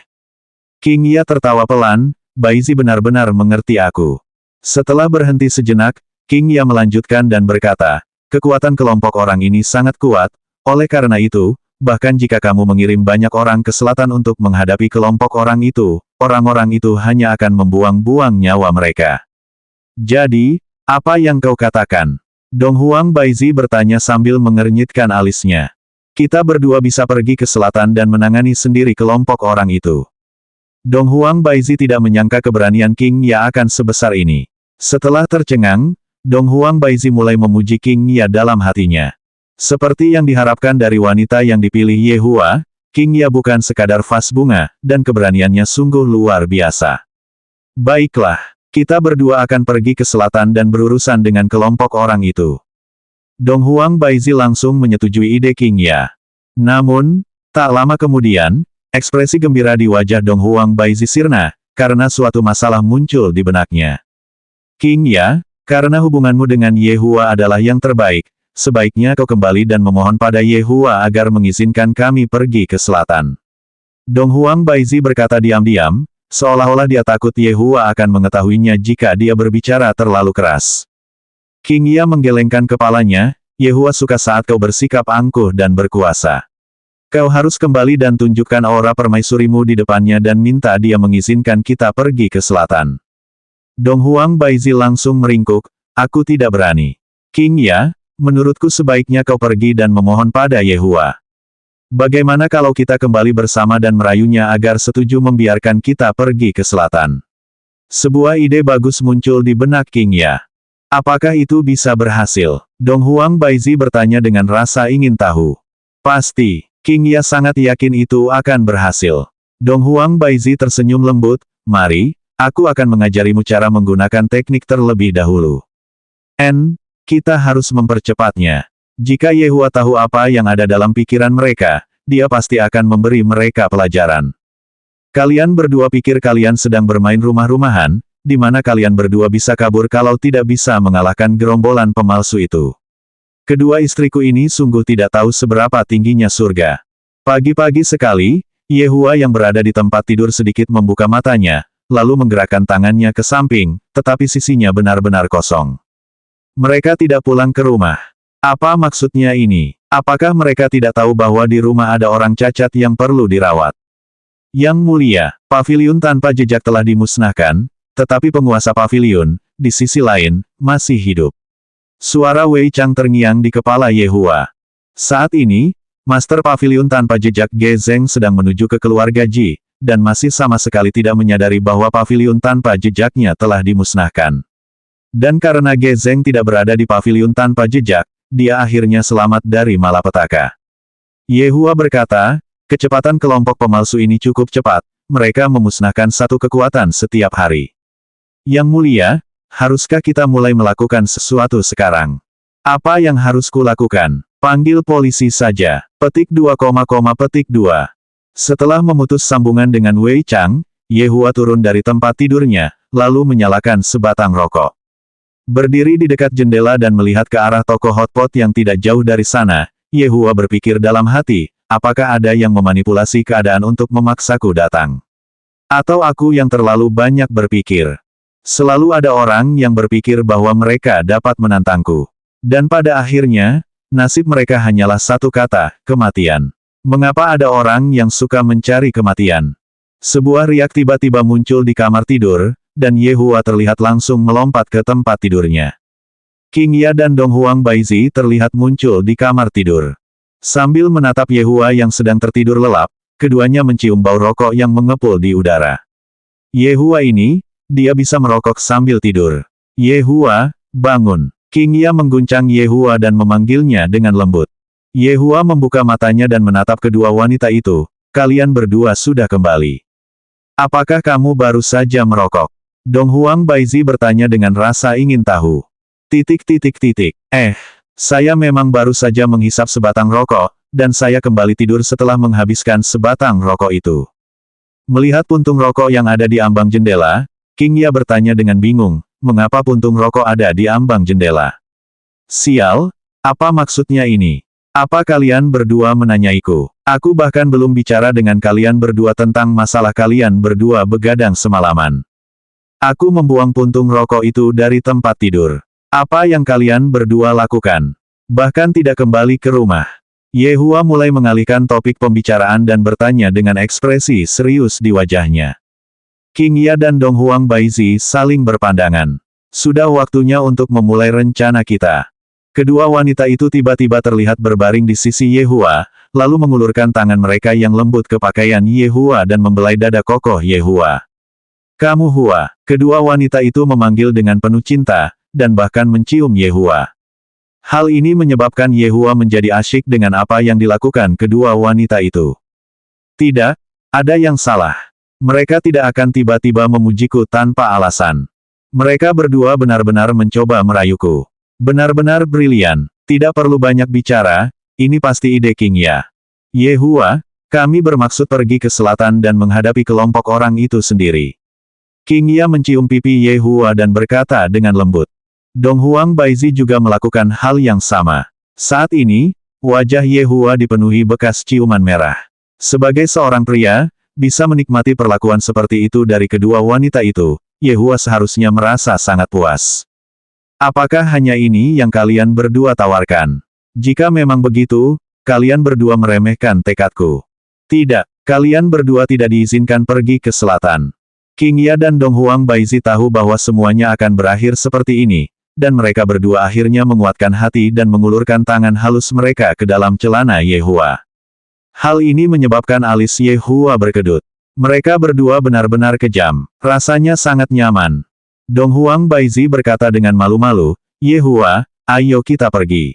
King Ya tertawa pelan, Baizi benar-benar mengerti aku. Setelah berhenti sejenak, King Ya melanjutkan dan berkata, kekuatan kelompok orang ini sangat kuat, oleh karena itu, bahkan jika kamu mengirim banyak orang ke selatan untuk menghadapi kelompok orang itu, orang-orang itu hanya akan membuang-buang nyawa mereka. Jadi, apa yang kau katakan? Dong Huang Baizi bertanya sambil mengernyitkan alisnya. Kita berdua bisa pergi ke selatan dan menangani sendiri kelompok orang itu. Dong Huang Baizi tidak menyangka keberanian King Ya akan sebesar ini. Setelah tercengang, Dong Huang Baizi mulai memuji King Ya dalam hatinya. Seperti yang diharapkan dari wanita yang dipilih Ye Hua, King Ya bukan sekadar vas bunga, dan keberaniannya sungguh luar biasa. Baiklah. Kita berdua akan pergi ke selatan dan berurusan dengan kelompok orang itu. Dong Huang Baizi langsung menyetujui ide King Ya. Namun, tak lama kemudian, ekspresi gembira di wajah Dong Huang Baizi sirna, karena suatu masalah muncul di benaknya. King Ya, karena hubunganmu dengan Ye Hua adalah yang terbaik, sebaiknya kau kembali dan memohon pada Ye Hua agar mengizinkan kami pergi ke selatan. Dong Huang Baizi berkata diam-diam, seolah-olah dia takut Ye Hua akan mengetahuinya jika dia berbicara terlalu keras. King Ya menggelengkan kepalanya, Ye Hua suka saat kau bersikap angkuh dan berkuasa. Kau harus kembali dan tunjukkan aura permaisurimu di depannya dan minta dia mengizinkan kita pergi ke selatan. Dong Huang Baizi langsung meringkuk, aku tidak berani. King Ya, menurutku sebaiknya kau pergi dan memohon pada Ye Hua. Bagaimana kalau kita kembali bersama dan merayunya agar setuju membiarkan kita pergi ke selatan? Sebuah ide bagus muncul di benak King Ya. Apakah itu bisa berhasil? Dong Huang Baizi bertanya dengan rasa ingin tahu. Pasti, King Ya sangat yakin itu akan berhasil. Dong Huang Baizi tersenyum lembut, mari, aku akan mengajarimu cara menggunakan teknik terlebih dahulu. Kita harus mempercepatnya. Jika Ye Hua tahu apa yang ada dalam pikiran mereka, dia pasti akan memberi mereka pelajaran. Kalian berdua pikir kalian sedang bermain rumah-rumahan, di mana kalian berdua bisa kabur kalau tidak bisa mengalahkan gerombolan pemalsu itu. Kedua istriku ini sungguh tidak tahu seberapa tingginya surga. Pagi-pagi sekali, Yehua yang berada di tempat tidur sedikit membuka matanya, lalu menggerakkan tangannya ke samping, tetapi sisinya benar-benar kosong. Mereka tidak pulang ke rumah. Apa maksudnya ini? Apakah mereka tidak tahu bahwa di rumah ada orang cacat yang perlu dirawat? Yang mulia, paviliun tanpa jejak telah dimusnahkan, tetapi penguasa paviliun, di sisi lain, masih hidup. Suara Wei Chang terngiang di kepala Yehua. Saat ini, Master Paviliun tanpa jejak Ge Zeng sedang menuju ke keluarga Ji, dan masih sama sekali tidak menyadari bahwa paviliun tanpa jejaknya telah dimusnahkan. Dan karena Ge Zeng tidak berada di paviliun tanpa jejak, dia akhirnya selamat dari malapetaka. Yehua berkata, kecepatan kelompok pemalsu ini cukup cepat, mereka memusnahkan satu kekuatan setiap hari. Yang mulia, haruskah kita mulai melakukan sesuatu sekarang? Apa yang harus kulakukan? Panggil polisi saja. Petik 2, petik 2. Setelah memutus sambungan dengan Wei Chang, Yehua turun dari tempat tidurnya, lalu menyalakan sebatang rokok. Berdiri di dekat jendela dan melihat ke arah toko hotpot yang tidak jauh dari sana, Yehua berpikir dalam hati, apakah ada yang memanipulasi keadaan untuk memaksaku datang? Atau aku yang terlalu banyak berpikir? Selalu ada orang yang berpikir bahwa mereka dapat menantangku. Dan pada akhirnya, nasib mereka hanyalah satu kata, kematian. Mengapa ada orang yang suka mencari kematian? Sebuah riak tiba-tiba muncul di kamar tidur, dan Yehua terlihat langsung melompat ke tempat tidurnya. King Ya dan Dong Huang Baizi terlihat muncul di kamar tidur. Sambil menatap Yehua yang sedang tertidur lelap, keduanya mencium bau rokok yang mengepul di udara. Yehua ini, dia bisa merokok sambil tidur. Yehua, bangun. King Ya mengguncang Yehua dan memanggilnya dengan lembut. Yehua membuka matanya dan menatap kedua wanita itu, kalian berdua sudah kembali. Apakah kamu baru saja merokok? Dong Huang Baizi bertanya dengan rasa ingin tahu. Saya memang baru saja menghisap sebatang rokok, dan saya kembali tidur setelah menghabiskan sebatang rokok itu. Melihat puntung rokok yang ada di ambang jendela, King Ya bertanya dengan bingung, mengapa puntung rokok ada di ambang jendela? Sial, apa maksudnya ini? Apa kalian berdua menanyaiku? Aku bahkan belum bicara dengan kalian berdua tentang masalah kalian berdua begadang semalaman. Aku membuang puntung rokok itu dari tempat tidur. Apa yang kalian berdua lakukan? Bahkan tidak kembali ke rumah. Yehua mulai mengalihkan topik pembicaraan dan bertanya dengan ekspresi serius di wajahnya. King Ya dan Dong Huang Baizi saling berpandangan. Sudah waktunya untuk memulai rencana kita. Kedua wanita itu tiba-tiba terlihat berbaring di sisi Yehua, lalu mengulurkan tangan mereka yang lembut ke pakaian Yehua dan membelai dada kokoh Yehua. Kamu Hua. Kedua wanita itu memanggil dengan penuh cinta, dan bahkan mencium Yehua. Hal ini menyebabkan Yehua menjadi asyik dengan apa yang dilakukan kedua wanita itu. Tidak, ada yang salah. Mereka tidak akan tiba-tiba memujiku tanpa alasan. Mereka berdua benar-benar mencoba merayuku. Benar-benar brilian. Tidak perlu banyak bicara, ini pasti ide King Ya. Yehua, kami bermaksud pergi ke selatan dan menghadapi kelompok orang itu sendiri. King Ya mencium pipi Yehua dan berkata dengan lembut. Dong Huang Baizi juga melakukan hal yang sama. Saat ini, wajah Yehua dipenuhi bekas ciuman merah. Sebagai seorang pria, bisa menikmati perlakuan seperti itu dari kedua wanita itu, Yehua seharusnya merasa sangat puas. Apakah hanya ini yang kalian berdua tawarkan? Jika memang begitu, kalian berdua meremehkan tekadku. Tidak, kalian berdua tidak diizinkan pergi ke selatan. King Ya dan Dong Huang Baizi tahu bahwa semuanya akan berakhir seperti ini, dan mereka berdua akhirnya menguatkan hati dan mengulurkan tangan halus mereka ke dalam celana Yehua. Hal ini menyebabkan alis Yehua berkedut. Mereka berdua benar-benar kejam. Rasanya sangat nyaman. Dong Huang Baizi berkata dengan malu-malu, Yehua, ayo kita pergi.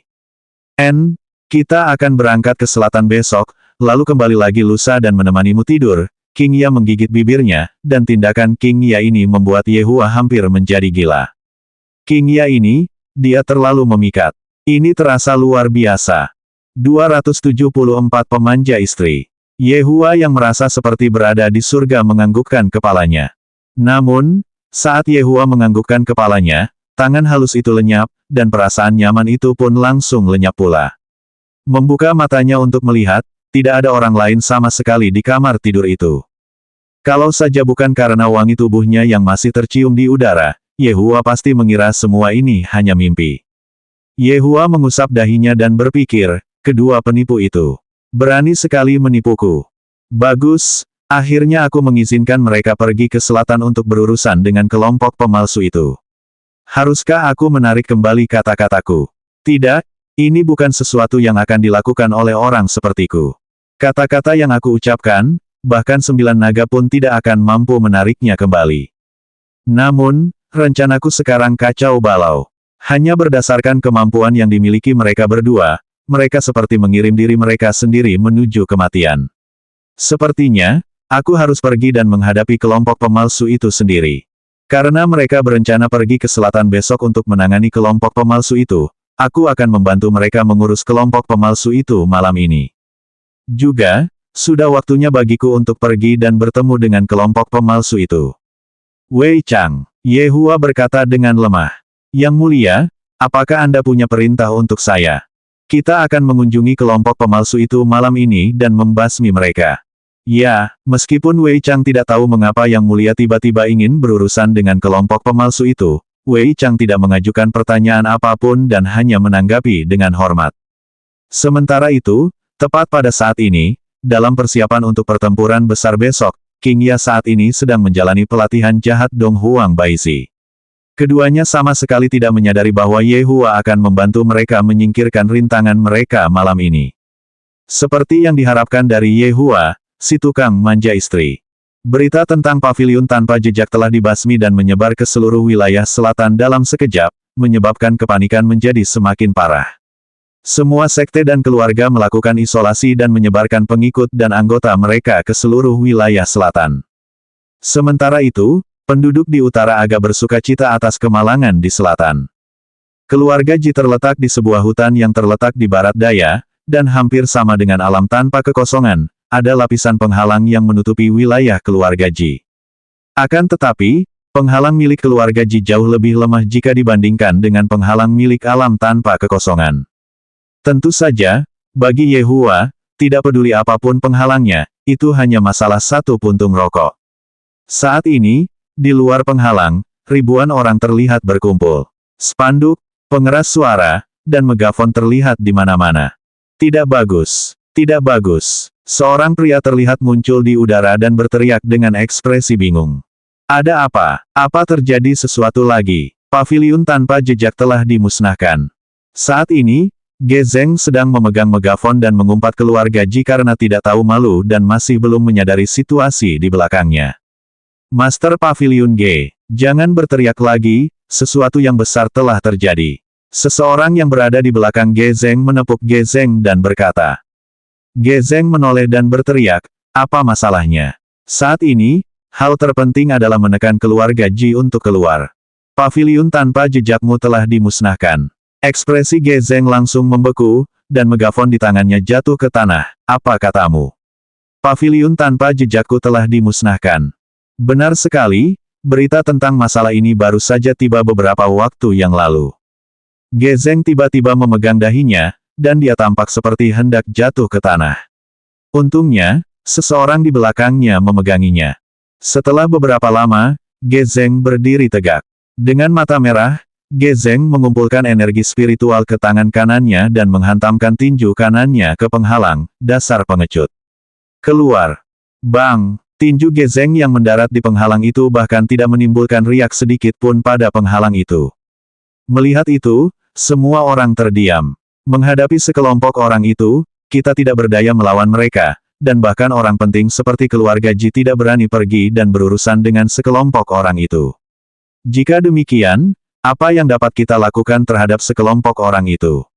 Kita akan berangkat ke selatan besok, lalu kembali lagi lusa dan menemanimu tidur. King Ya menggigit bibirnya, dan tindakan King Ya ini membuat Yehua hampir menjadi gila. King Ya ini, dia terlalu memikat. Ini terasa luar biasa. 274 pemanja istri. Yehua yang merasa seperti berada di surga menganggukkan kepalanya. Namun, saat Yehua menganggukkan kepalanya, tangan halus itu lenyap, dan perasaan nyaman itu pun langsung lenyap pula. Membuka matanya untuk melihat, tidak ada orang lain sama sekali di kamar tidur itu. Kalau saja bukan karena wangi tubuhnya yang masih tercium di udara, Yehua pasti mengira semua ini hanya mimpi. Yehua mengusap dahinya dan berpikir, kedua penipu itu berani sekali menipuku. Bagus, akhirnya aku mengizinkan mereka pergi ke selatan untuk berurusan dengan kelompok pemalsu itu. Haruskah aku menarik kembali kata-kataku? Tidak, ini bukan sesuatu yang akan dilakukan oleh orang sepertiku. Kata-kata yang aku ucapkan, bahkan 9 naga pun tidak akan mampu menariknya kembali. Namun, rencanaku sekarang kacau balau. Hanya berdasarkan kemampuan yang dimiliki mereka berdua, mereka seperti mengirim diri mereka sendiri menuju kematian. Sepertinya, aku harus pergi dan menghadapi kelompok pemalsu itu sendiri. Karena mereka berencana pergi ke selatan besok untuk menangani kelompok pemalsu itu, aku akan membantu mereka mengurus kelompok pemalsu itu malam ini. Juga, sudah waktunya bagiku untuk pergi dan bertemu dengan kelompok pemalsu itu. Wei Chang, Yehua berkata dengan lemah. Yang mulia, apakah Anda punya perintah untuk saya? Kita akan mengunjungi kelompok pemalsu itu malam ini dan membasmi mereka. Ya, meskipun Wei Chang tidak tahu mengapa Yang Mulia tiba-tiba ingin berurusan dengan kelompok pemalsu itu, Wei Chang tidak mengajukan pertanyaan apapun dan hanya menanggapi dengan hormat. Sementara itu, tepat pada saat ini, dalam persiapan untuk pertempuran besar besok, King Ya saat ini sedang menjalani pelatihan jahat Dong Huang Baizi. Keduanya sama sekali tidak menyadari bahwa Yehua akan membantu mereka menyingkirkan rintangan mereka malam ini. Seperti yang diharapkan dari Yehua, si tukang manja istri. Berita tentang paviliun tanpa jejak telah dibasmi dan menyebar ke seluruh wilayah selatan dalam sekejap, menyebabkan kepanikan menjadi semakin parah. Semua sekte dan keluarga melakukan isolasi dan menyebarkan pengikut dan anggota mereka ke seluruh wilayah selatan. Sementara itu, penduduk di utara agak bersukacita atas kemalangan di selatan. Keluarga Ji terletak di sebuah hutan yang terletak di barat daya, dan hampir sama dengan alam tanpa kekosongan, ada lapisan penghalang yang menutupi wilayah keluarga Ji. Akan tetapi, penghalang milik keluarga Ji jauh lebih lemah jika dibandingkan dengan penghalang milik alam tanpa kekosongan. Tentu saja, bagi Yehua, tidak peduli apapun penghalangnya, itu hanya masalah satu puntung rokok. Saat ini, di luar penghalang, ribuan orang terlihat berkumpul. Spanduk, pengeras suara, dan megafon terlihat di mana-mana. Tidak bagus, tidak bagus. Seorang pria terlihat muncul di udara dan berteriak dengan ekspresi bingung. Ada apa? Apa terjadi sesuatu lagi? Paviliun tanpa jejak telah dimusnahkan. Saat ini, Ge Zeng sedang memegang megafon dan mengumpat keluarga Ji karena tidak tahu malu dan masih belum menyadari situasi di belakangnya. Master Paviliun Ge, jangan berteriak lagi, sesuatu yang besar telah terjadi. Seseorang yang berada di belakang Ge Zeng menepuk Ge Zeng dan berkata. Ge Zeng menoleh dan berteriak, apa masalahnya? Saat ini, hal terpenting adalah menekan keluarga Ji untuk keluar. Paviliun tanpa jejakmu telah dimusnahkan. Ekspresi Ge Zeng langsung membeku, dan megafon di tangannya jatuh ke tanah. Apa katamu? Paviliun tanpa jejakku telah dimusnahkan. Benar sekali, berita tentang masalah ini baru saja tiba beberapa waktu yang lalu. Ge Zeng tiba-tiba memegang dahinya, dan dia tampak seperti hendak jatuh ke tanah. Untungnya, seseorang di belakangnya memeganginya. Setelah beberapa lama, Ge Zeng berdiri tegak. Dengan mata merah, Ge Zeng mengumpulkan energi spiritual ke tangan kanannya dan menghantamkan tinju kanannya ke penghalang, dasar pengecut. Keluar. Bang! Tinju Ge Zeng yang mendarat di penghalang itu bahkan tidak menimbulkan riak sedikit pun pada penghalang itu. Melihat itu, semua orang terdiam. Menghadapi sekelompok orang itu, kita tidak berdaya melawan mereka, dan bahkan orang penting seperti keluarga Ji tidak berani pergi dan berurusan dengan sekelompok orang itu. Jika demikian, apa yang dapat kita lakukan terhadap sekelompok orang itu?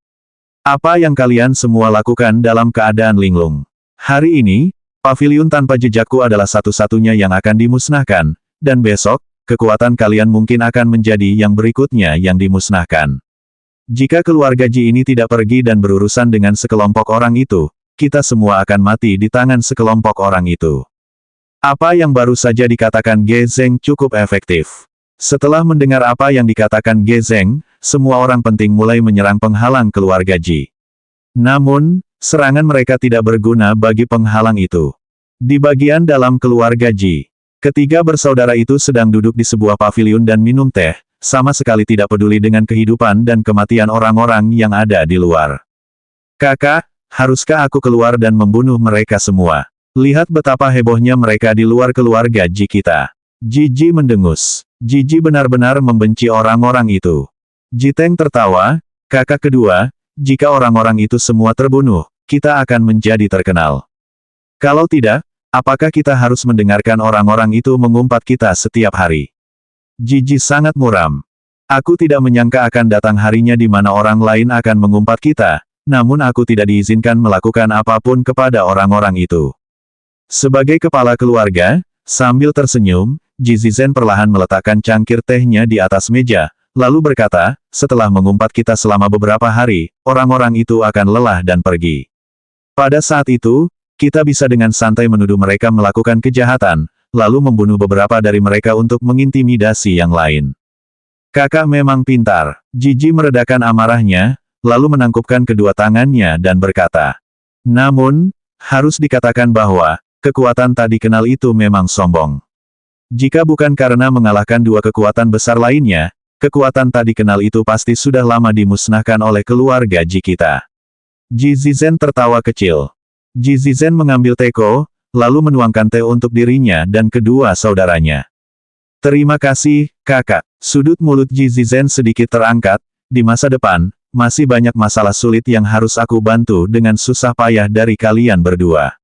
Apa yang kalian semua lakukan dalam keadaan linglung? Hari ini, paviliun tanpa jejakku adalah satu-satunya yang akan dimusnahkan, dan besok, kekuatan kalian mungkin akan menjadi yang berikutnya yang dimusnahkan. Jika keluarga Ji ini tidak pergi dan berurusan dengan sekelompok orang itu, kita semua akan mati di tangan sekelompok orang itu. Apa yang baru saja dikatakan Ge Zeng cukup efektif. Setelah mendengar apa yang dikatakan Ge Zeng, semua orang penting mulai menyerang penghalang keluarga Ji. Namun, serangan mereka tidak berguna bagi penghalang itu. Di bagian dalam keluarga Ji, ketiga bersaudara itu sedang duduk di sebuah paviliun dan minum teh, sama sekali tidak peduli dengan kehidupan dan kematian orang-orang yang ada di luar. Kakak, haruskah aku keluar dan membunuh mereka semua? Lihat betapa hebohnya mereka di luar keluarga Ji kita. Ji mendengus. Ji benar-benar membenci orang-orang itu. Jiteng tertawa, kakak kedua, jika orang-orang itu semua terbunuh, kita akan menjadi terkenal. Kalau tidak, apakah kita harus mendengarkan orang-orang itu mengumpat kita setiap hari? Ji sangat muram. Aku tidak menyangka akan datang harinya di mana orang lain akan mengumpat kita, namun aku tidak diizinkan melakukan apapun kepada orang-orang itu. Sebagai kepala keluarga, sambil tersenyum, Ji Zizen perlahan meletakkan cangkir tehnya di atas meja, lalu berkata, setelah mengumpat kita selama beberapa hari, orang-orang itu akan lelah dan pergi. Pada saat itu, kita bisa dengan santai menuduh mereka melakukan kejahatan, lalu membunuh beberapa dari mereka untuk mengintimidasi yang lain. Kakak memang pintar. Ji meredakan amarahnya, lalu menangkupkan kedua tangannya dan berkata, namun, harus dikatakan bahwa, kekuatan tak dikenal itu memang sombong. Jika bukan karena mengalahkan dua kekuatan besar lainnya, kekuatan tak dikenal itu pasti sudah lama dimusnahkan oleh keluarga Ji kita. Ji Zizen tertawa kecil. Ji Zizen mengambil teko, lalu menuangkan teh untuk dirinya dan kedua saudaranya. Terima kasih, kakak. Sudut mulut Ji Zizen sedikit terangkat, di masa depan, masih banyak masalah sulit yang harus aku bantu dengan susah payah dari kalian berdua.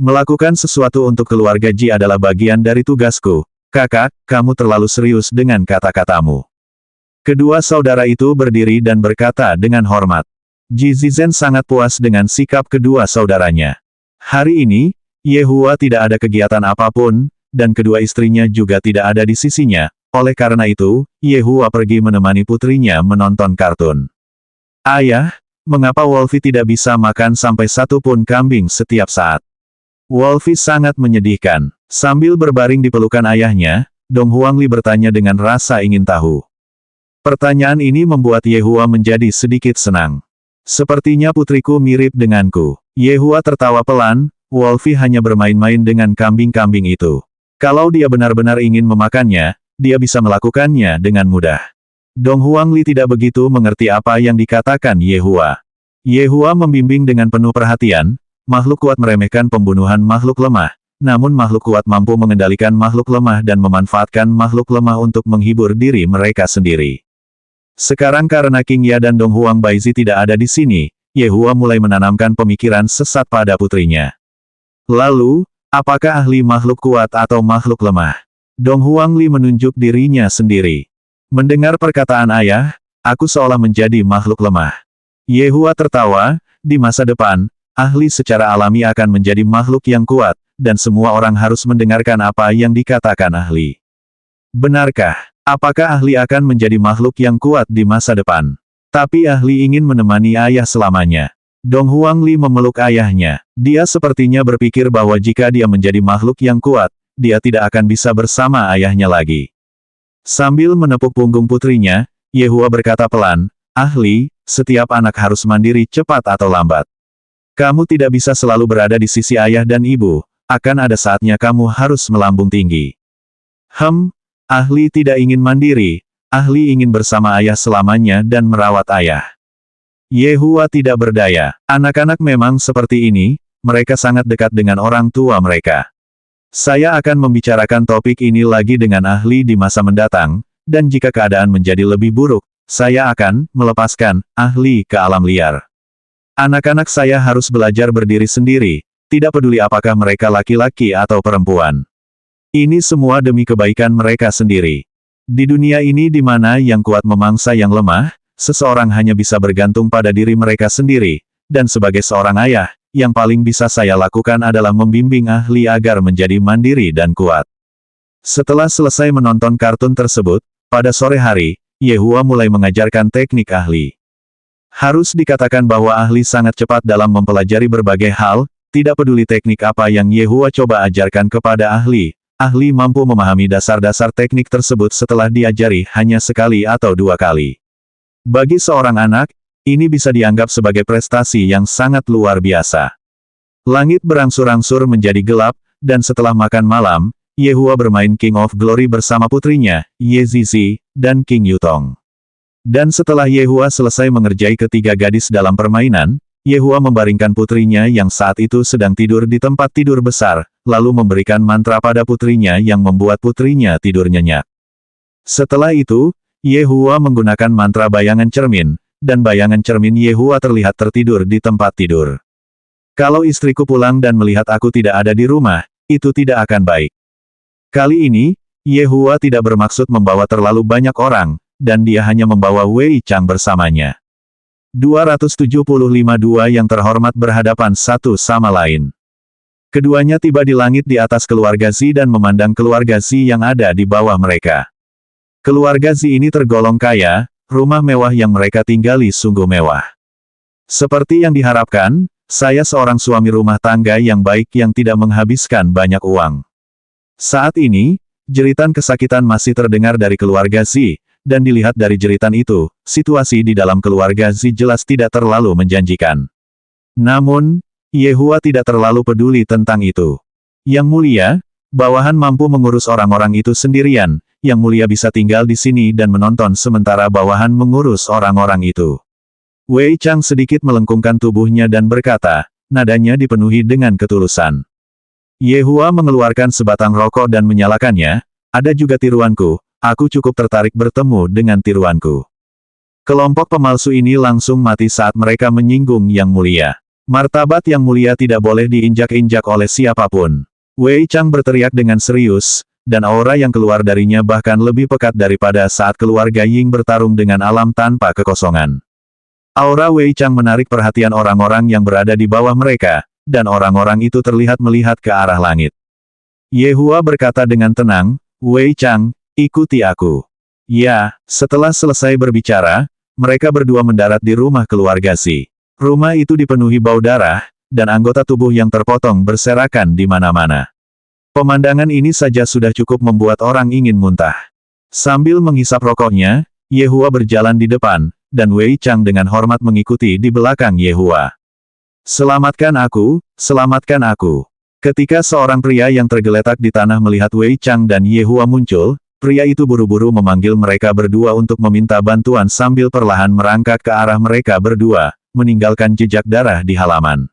Melakukan sesuatu untuk keluarga Ji adalah bagian dari tugasku. Kakak, kamu terlalu serius dengan kata-katamu. Kedua saudara itu berdiri dan berkata dengan hormat. Ji Zizen sangat puas dengan sikap kedua saudaranya. Hari ini, Ye Hua tidak ada kegiatan apapun, dan kedua istrinya juga tidak ada di sisinya. Oleh karena itu, Ye Hua pergi menemani putrinya menonton kartun. Ayah, mengapa Wolfie tidak bisa makan sampai satu pun kambing setiap saat? Wolfie sangat menyedihkan. Sambil berbaring di pelukan ayahnya, Dong Huangli bertanya dengan rasa ingin tahu. Pertanyaan ini membuat Ye Hua menjadi sedikit senang. Sepertinya putriku mirip denganku. Ye Hua tertawa pelan, Wolfie hanya bermain-main dengan kambing-kambing itu. Kalau dia benar-benar ingin memakannya, dia bisa melakukannya dengan mudah. Dong Huangli tidak begitu mengerti apa yang dikatakan Ye Hua. Ye Hua membimbing dengan penuh perhatian. Makhluk kuat meremehkan pembunuhan makhluk lemah, namun makhluk kuat mampu mengendalikan makhluk lemah dan memanfaatkan makhluk lemah untuk menghibur diri mereka sendiri. Sekarang karena King Ya dan Dong Huang Baizi tidak ada di sini, Ye Hua mulai menanamkan pemikiran sesat pada putrinya. Lalu, apakah ahli makhluk kuat atau makhluk lemah? Dong Huangli menunjuk dirinya sendiri. Mendengar perkataan ayah, aku seolah menjadi makhluk lemah. Ye Hua tertawa, di masa depan, ahli secara alami akan menjadi makhluk yang kuat, dan semua orang harus mendengarkan apa yang dikatakan ahli. Benarkah? Apakah ahli akan menjadi makhluk yang kuat di masa depan? Tapi ahli ingin menemani ayah selamanya. Dong Huangli memeluk ayahnya. Dia sepertinya berpikir bahwa jika dia menjadi makhluk yang kuat, dia tidak akan bisa bersama ayahnya lagi. Sambil menepuk punggung putrinya, Ye Hua berkata pelan, ahli, setiap anak harus mandiri cepat atau lambat. Kamu tidak bisa selalu berada di sisi ayah dan ibu, akan ada saatnya kamu harus melambung tinggi. Ahli tidak ingin mandiri, ahli ingin bersama ayah selamanya dan merawat ayah. Ye Hua tidak berdaya. Anak-anak memang seperti ini, mereka sangat dekat dengan orang tua mereka. Saya akan membicarakan topik ini lagi dengan ahli di masa mendatang, dan jika keadaan menjadi lebih buruk, saya akan melepaskan ahli ke alam liar. Anak-anak saya harus belajar berdiri sendiri, tidak peduli apakah mereka laki-laki atau perempuan. Ini semua demi kebaikan mereka sendiri. Di dunia ini di mana yang kuat memangsa yang lemah, seseorang hanya bisa bergantung pada diri mereka sendiri, dan sebagai seorang ayah, yang paling bisa saya lakukan adalah membimbing ahli agar menjadi mandiri dan kuat. Setelah selesai menonton kartun tersebut, pada sore hari, Ye Hua mulai mengajarkan teknik ahli. Harus dikatakan bahwa ahli sangat cepat dalam mempelajari berbagai hal, tidak peduli teknik apa yang Ye Hua coba ajarkan kepada ahli ahli mampu memahami dasar-dasar teknik tersebut setelah diajari hanya sekali atau dua kali. Bagi seorang anak, ini bisa dianggap sebagai prestasi yang sangat luar biasa. Langit berangsur-angsur menjadi gelap, dan setelah makan malam, Yehua bermain King of Glory bersama putrinya, Ye Zizi, dan King Yutong. Dan setelah Yehua selesai mengerjai ketiga gadis dalam permainan, Yehua membaringkan putrinya yang saat itu sedang tidur di tempat tidur besar, lalu memberikan mantra pada putrinya yang membuat putrinya tidur nyenyak. Setelah itu, Yehua menggunakan mantra bayangan cermin, dan bayangan cermin Yehua terlihat tertidur di tempat tidur. Kalau istriku pulang dan melihat aku tidak ada di rumah, itu tidak akan baik. Kali ini, Yehua tidak bermaksud membawa terlalu banyak orang, dan dia hanya membawa Wei Chang bersamanya. 275 dua yang terhormat berhadapan satu sama lain. Keduanya tiba di langit di atas keluarga Zi dan memandang keluarga Zi yang ada di bawah mereka. Keluarga Zi ini tergolong kaya, rumah mewah yang mereka tinggali sungguh mewah. Seperti yang diharapkan, saya seorang suami rumah tangga yang baik yang tidak menghabiskan banyak uang. Saat ini, jeritan kesakitan masih terdengar dari keluarga Zi, dan dilihat dari jeritan itu, situasi di dalam keluarga Zi jelas tidak terlalu menjanjikan. Namun, Yehua tidak terlalu peduli tentang itu. Yang mulia, bawahan mampu mengurus orang-orang itu sendirian, yang mulia bisa tinggal di sini dan menonton sementara bawahan mengurus orang-orang itu. Wei Chang sedikit melengkungkan tubuhnya dan berkata, nadanya dipenuhi dengan ketulusan. Yehua mengeluarkan sebatang rokok dan menyalakannya, ada juga tiruanku. Aku cukup tertarik bertemu dengan tiruanku. Kelompok pemalsu ini langsung mati saat mereka menyinggung Yang Mulia. Martabat Yang Mulia tidak boleh diinjak-injak oleh siapapun. Wei Chang berteriak dengan serius, dan aura yang keluar darinya bahkan lebih pekat daripada saat keluarga Ying bertarung dengan alam tanpa kekosongan. Aura Wei Chang menarik perhatian orang-orang yang berada di bawah mereka, dan orang-orang itu terlihat melihat ke arah langit. Yehua berkata dengan tenang, Wei Chang, ikuti aku. Ya, setelah selesai berbicara, mereka berdua mendarat di rumah keluarga Zi. Rumah itu dipenuhi bau darah, dan anggota tubuh yang terpotong berserakan di mana-mana. Pemandangan ini saja sudah cukup membuat orang ingin muntah. Sambil menghisap rokoknya, Yehua berjalan di depan, dan Wei Chang dengan hormat mengikuti di belakang Yehua. Selamatkan aku, selamatkan aku. Ketika seorang pria yang tergeletak di tanah melihat Wei Chang dan Yehua muncul, pria itu buru-buru memanggil mereka berdua untuk meminta bantuan sambil perlahan merangkak ke arah mereka berdua, meninggalkan jejak darah di halaman.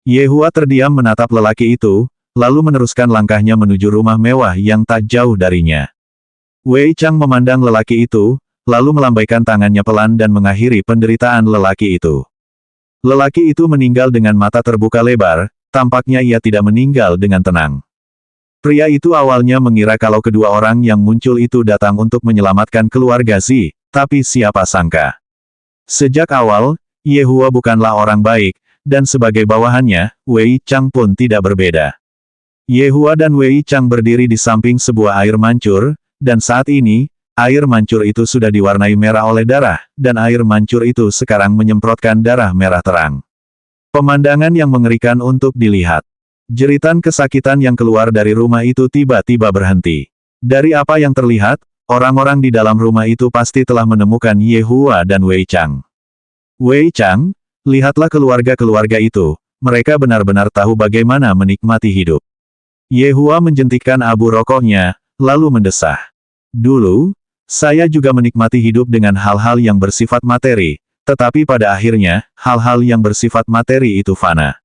Yehua terdiam menatap lelaki itu, lalu meneruskan langkahnya menuju rumah mewah yang tak jauh darinya. Wei Chang memandang lelaki itu, lalu melambaikan tangannya pelan dan mengakhiri penderitaan lelaki itu. Lelaki itu meninggal dengan mata terbuka lebar, tampaknya ia tidak meninggal dengan tenang. Pria itu awalnya mengira kalau kedua orang yang muncul itu datang untuk menyelamatkan keluarga Zi, tapi siapa sangka. Sejak awal, Yehua bukanlah orang baik, dan sebagai bawahannya, Wei Chang pun tidak berbeda. Yehua dan Wei Chang berdiri di samping sebuah air mancur, dan saat ini, air mancur itu sudah diwarnai merah oleh darah, dan air mancur itu sekarang menyemprotkan darah merah terang. Pemandangan yang mengerikan untuk dilihat. Jeritan kesakitan yang keluar dari rumah itu tiba-tiba berhenti. Dari apa yang terlihat, orang-orang di dalam rumah itu pasti telah menemukan Yehua dan Wei Chang. Wei Chang, lihatlah keluarga-keluarga itu, mereka benar-benar tahu bagaimana menikmati hidup. Yehua menjentikkan abu rokoknya, lalu mendesah. Dulu, saya juga menikmati hidup dengan hal-hal yang bersifat materi, tetapi pada akhirnya, hal-hal yang bersifat materi itu fana.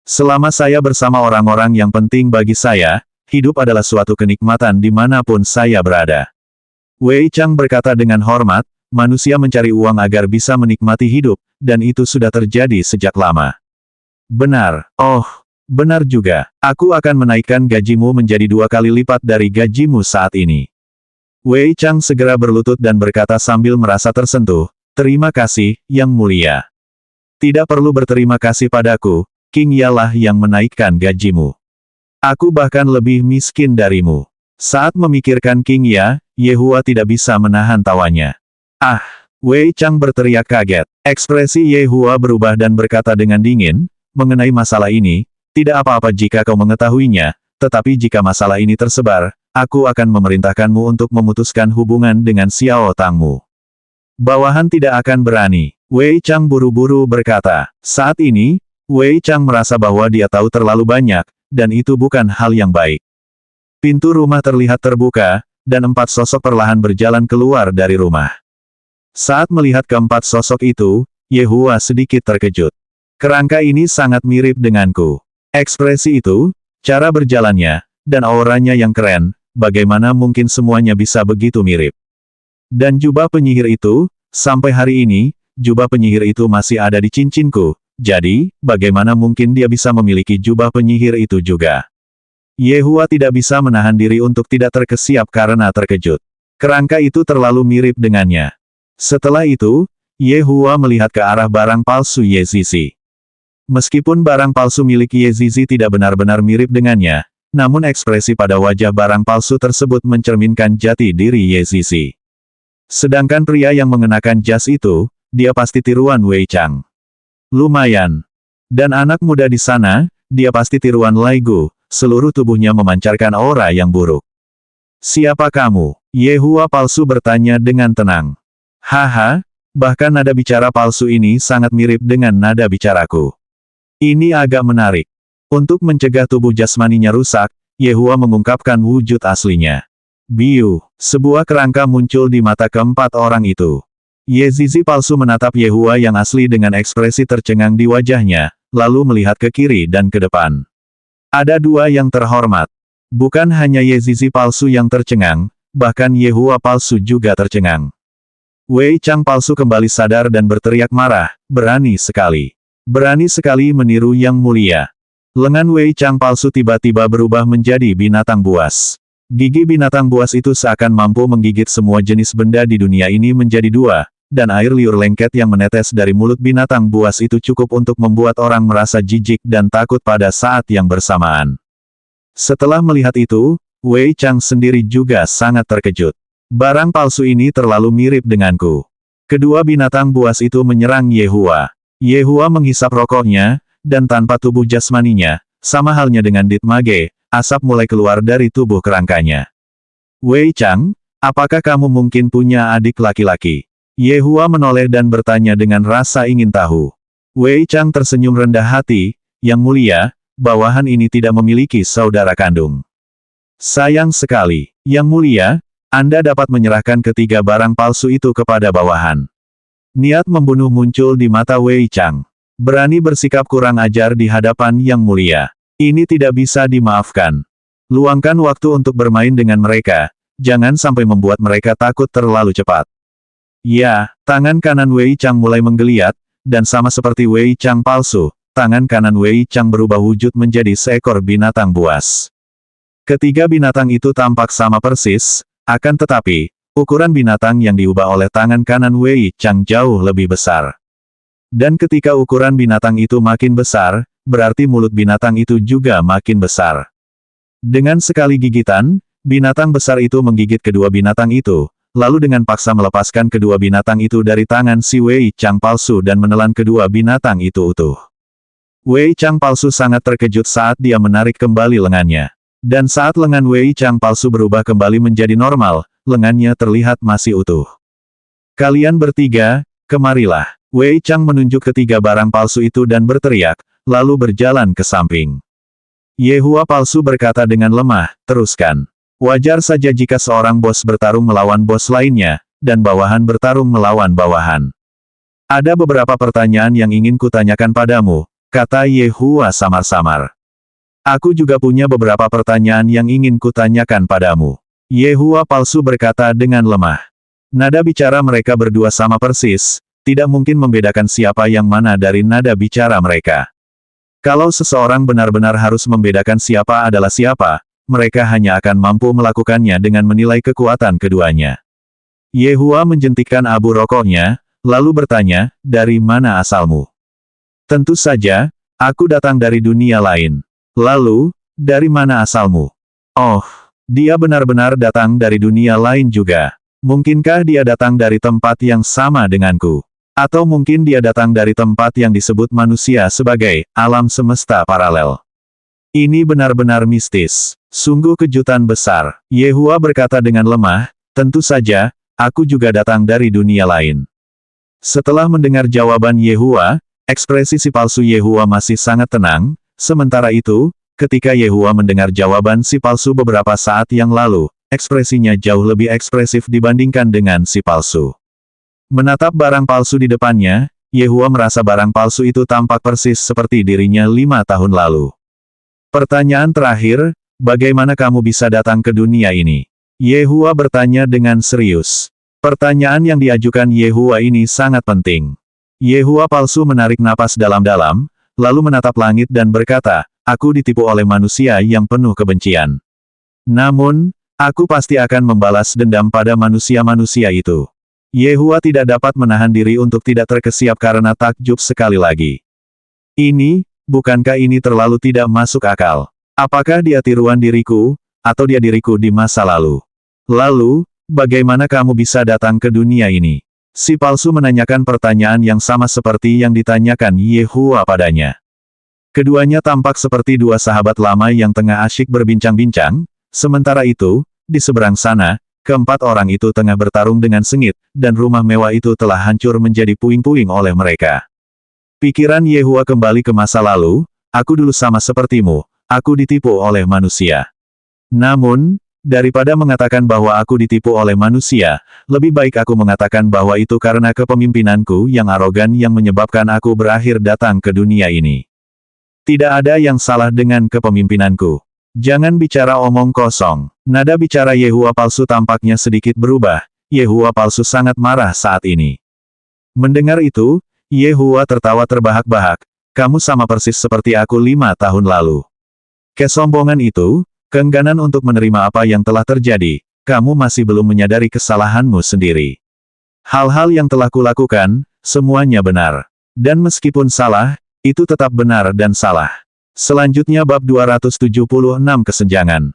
Selama saya bersama orang-orang yang penting bagi saya, hidup adalah suatu kenikmatan dimanapun saya berada. Wei Chang berkata dengan hormat, manusia mencari uang agar bisa menikmati hidup, dan itu sudah terjadi sejak lama. Benar, oh, benar juga, aku akan menaikkan gajimu menjadi 2 kali lipat dari gajimu saat ini. Wei Chang segera berlutut dan berkata sambil merasa tersentuh, terima kasih, Yang Mulia. Tidak perlu berterima kasih padaku, King ialah yang menaikkan gajimu. Aku bahkan lebih miskin darimu. Saat memikirkan King Ya, Yehua tidak bisa menahan tawanya. Ah! Wei Chang berteriak kaget. Ekspresi Yehua berubah dan berkata dengan dingin, mengenai masalah ini, tidak apa-apa jika kau mengetahuinya, tetapi jika masalah ini tersebar, aku akan memerintahkanmu untuk memutuskan hubungan dengan Xiao Tangmu. Bawahan tidak akan berani. Wei Chang buru-buru berkata. Saat ini, Wei Chang merasa bahwa dia tahu terlalu banyak, dan itu bukan hal yang baik. Pintu rumah terlihat terbuka, dan 4 sosok perlahan berjalan keluar dari rumah. Saat melihat keempat sosok itu, Ye Hua sedikit terkejut. Kerangka ini sangat mirip denganku. Ekspresi itu, cara berjalannya, dan auranya yang keren, bagaimana mungkin semuanya bisa begitu mirip. Dan jubah penyihir itu, sampai hari ini, jubah penyihir itu masih ada di cincinku, jadi, bagaimana mungkin dia bisa memiliki jubah penyihir itu juga. Ye Hua tidak bisa menahan diri untuk tidak terkesiap karena terkejut. Kerangka itu terlalu mirip dengannya. Setelah itu, Ye Hua melihat ke arah barang palsu Ye Zizi. Meskipun barang palsu milik Ye Zizi tidak benar-benar mirip dengannya, namun ekspresi pada wajah barang palsu tersebut mencerminkan jati diri Ye Zizi. Sedangkan pria yang mengenakan jas itu, dia pasti tiruan Wei Chang. Lumayan. Dan anak muda di sana, dia pasti tiruan Lai Gu. Seluruh tubuhnya memancarkan aura yang buruk. Siapa kamu? Ye Hua palsu bertanya dengan tenang. Haha, bahkan nada bicara palsu ini sangat mirip dengan nada bicaraku. Ini agak menarik. Untuk mencegah tubuh jasmaninya rusak, Ye Hua mengungkapkan wujud aslinya. Biu, sebuah kerangka muncul di mata keempat orang itu. Ye Zizi palsu menatap Ye Hua yang asli dengan ekspresi tercengang di wajahnya, lalu melihat ke kiri dan ke depan. Ada 2 yang terhormat. Bukan hanya Ye Zizi palsu yang tercengang, bahkan Ye Hua palsu juga tercengang. Wei Chang palsu kembali sadar dan berteriak marah, berani sekali. Berani sekali meniru Yang Mulia. Lengan Wei Chang palsu tiba-tiba berubah menjadi binatang buas. Gigi binatang buas itu seakan mampu menggigit semua jenis benda di dunia ini menjadi 2. Dan air liur lengket yang menetes dari mulut binatang buas itu cukup untuk membuat orang merasa jijik dan takut pada saat yang bersamaan. Setelah melihat itu, Wei Chang sendiri juga sangat terkejut. Barang palsu ini terlalu mirip denganku. Kedua binatang buas itu menyerang Ye Hua. Ye Hua menghisap rokoknya, dan tanpa tubuh jasmaninya, sama halnya dengan Dit Mage, asap mulai keluar dari tubuh kerangkanya. Wei Chang, apakah kamu mungkin punya adik laki-laki? Ye Hua menoleh dan bertanya dengan rasa ingin tahu. Wei Chang tersenyum rendah hati, Yang Mulia, bawahan ini tidak memiliki saudara kandung. Sayang sekali, Yang Mulia, Anda dapat menyerahkan ketiga barang palsu itu kepada bawahan. Niat membunuh muncul di mata Wei Chang. Berani bersikap kurang ajar di hadapan Yang Mulia. Ini tidak bisa dimaafkan. Luangkan waktu untuk bermain dengan mereka, jangan sampai membuat mereka takut terlalu cepat. Ya, tangan kanan Wei Chang mulai menggeliat, dan sama seperti Wei Chang palsu, tangan kanan Wei Chang berubah wujud menjadi seekor binatang buas. Ketiga binatang itu tampak sama persis, akan tetapi, ukuran binatang yang diubah oleh tangan kanan Wei Chang jauh lebih besar. Dan ketika ukuran binatang itu makin besar, berarti mulut binatang itu juga makin besar. Dengan sekali gigitan, binatang besar itu menggigit kedua binatang itu, lalu dengan paksa melepaskan kedua binatang itu dari tangan si Wei Chang palsu dan menelan kedua binatang itu utuh. Wei Chang palsu sangat terkejut saat dia menarik kembali lengannya. Dan saat lengan Wei Chang palsu berubah kembali menjadi normal, lengannya terlihat masih utuh. Kalian bertiga, kemarilah. Wei Chang menunjuk ketiga barang palsu itu dan berteriak, lalu berjalan ke samping. Ye Hua palsu berkata dengan lemah, teruskan. Wajar saja jika seorang bos bertarung melawan bos lainnya, dan bawahan bertarung melawan bawahan. Ada beberapa pertanyaan yang ingin kutanyakan padamu, kata Ye Hua samar-samar. Aku juga punya beberapa pertanyaan yang ingin kutanyakan padamu. Ye Hua palsu berkata dengan lemah. Nada bicara mereka berdua sama persis, tidak mungkin membedakan siapa yang mana dari nada bicara mereka. Kalau seseorang benar-benar harus membedakan siapa adalah siapa, mereka hanya akan mampu melakukannya dengan menilai kekuatan keduanya. Ye Hua menjentikkan abu rokoknya, lalu bertanya, dari mana asalmu? Tentu saja, aku datang dari dunia lain. Lalu, dari mana asalmu? Oh, dia benar-benar datang dari dunia lain juga. Mungkinkah dia datang dari tempat yang sama denganku? Atau mungkin dia datang dari tempat yang disebut manusia sebagai alam semesta paralel? Ini benar-benar mistis. Sungguh kejutan besar. Yehua berkata dengan lemah, tentu saja, aku juga datang dari dunia lain. Setelah mendengar jawaban Yehua, ekspresi si palsu Yehua masih sangat tenang, sementara itu, ketika Yehua mendengar jawaban si palsu beberapa saat yang lalu, ekspresinya jauh lebih ekspresif dibandingkan dengan si palsu. Menatap barang palsu di depannya, Yehua merasa barang palsu itu tampak persis seperti dirinya 5 tahun lalu. Pertanyaan terakhir, bagaimana kamu bisa datang ke dunia ini? Yehua bertanya dengan serius. Pertanyaan yang diajukan Yehua ini sangat penting. Yehua palsu menarik napas dalam-dalam, lalu menatap langit dan berkata, aku ditipu oleh manusia yang penuh kebencian. Namun, aku pasti akan membalas dendam pada manusia-manusia itu. Yehua tidak dapat menahan diri untuk tidak terkesiap karena takjub sekali lagi. Bukankah ini terlalu tidak masuk akal? Apakah dia tiruan diriku, atau dia diriku di masa lalu? Lalu, bagaimana kamu bisa datang ke dunia ini? Si palsu menanyakan pertanyaan yang sama seperti yang ditanyakan Yehua padanya. Keduanya tampak seperti dua sahabat lama yang tengah asyik berbincang-bincang, sementara itu, di seberang sana, keempat orang itu tengah bertarung dengan sengit, dan rumah mewah itu telah hancur menjadi puing-puing oleh mereka. Pikiran Yehua kembali ke masa lalu, aku dulu sama sepertimu, aku ditipu oleh manusia. Namun, daripada mengatakan bahwa aku ditipu oleh manusia, lebih baik aku mengatakan bahwa itu karena kepemimpinanku yang arogan yang menyebabkan aku berakhir datang ke dunia ini. Tidak ada yang salah dengan kepemimpinanku. Jangan bicara omong kosong. Nada bicara Yehua palsu tampaknya sedikit berubah, Yehua palsu sangat marah saat ini. Mendengar itu, Yehua tertawa terbahak-bahak, kamu sama persis seperti aku 5 tahun lalu. Kesombongan itu, keengganan untuk menerima apa yang telah terjadi, kamu masih belum menyadari kesalahanmu sendiri. Hal-hal yang telah kulakukan, semuanya benar. Dan meskipun salah, itu tetap benar dan salah. Selanjutnya bab 276 kesenjangan.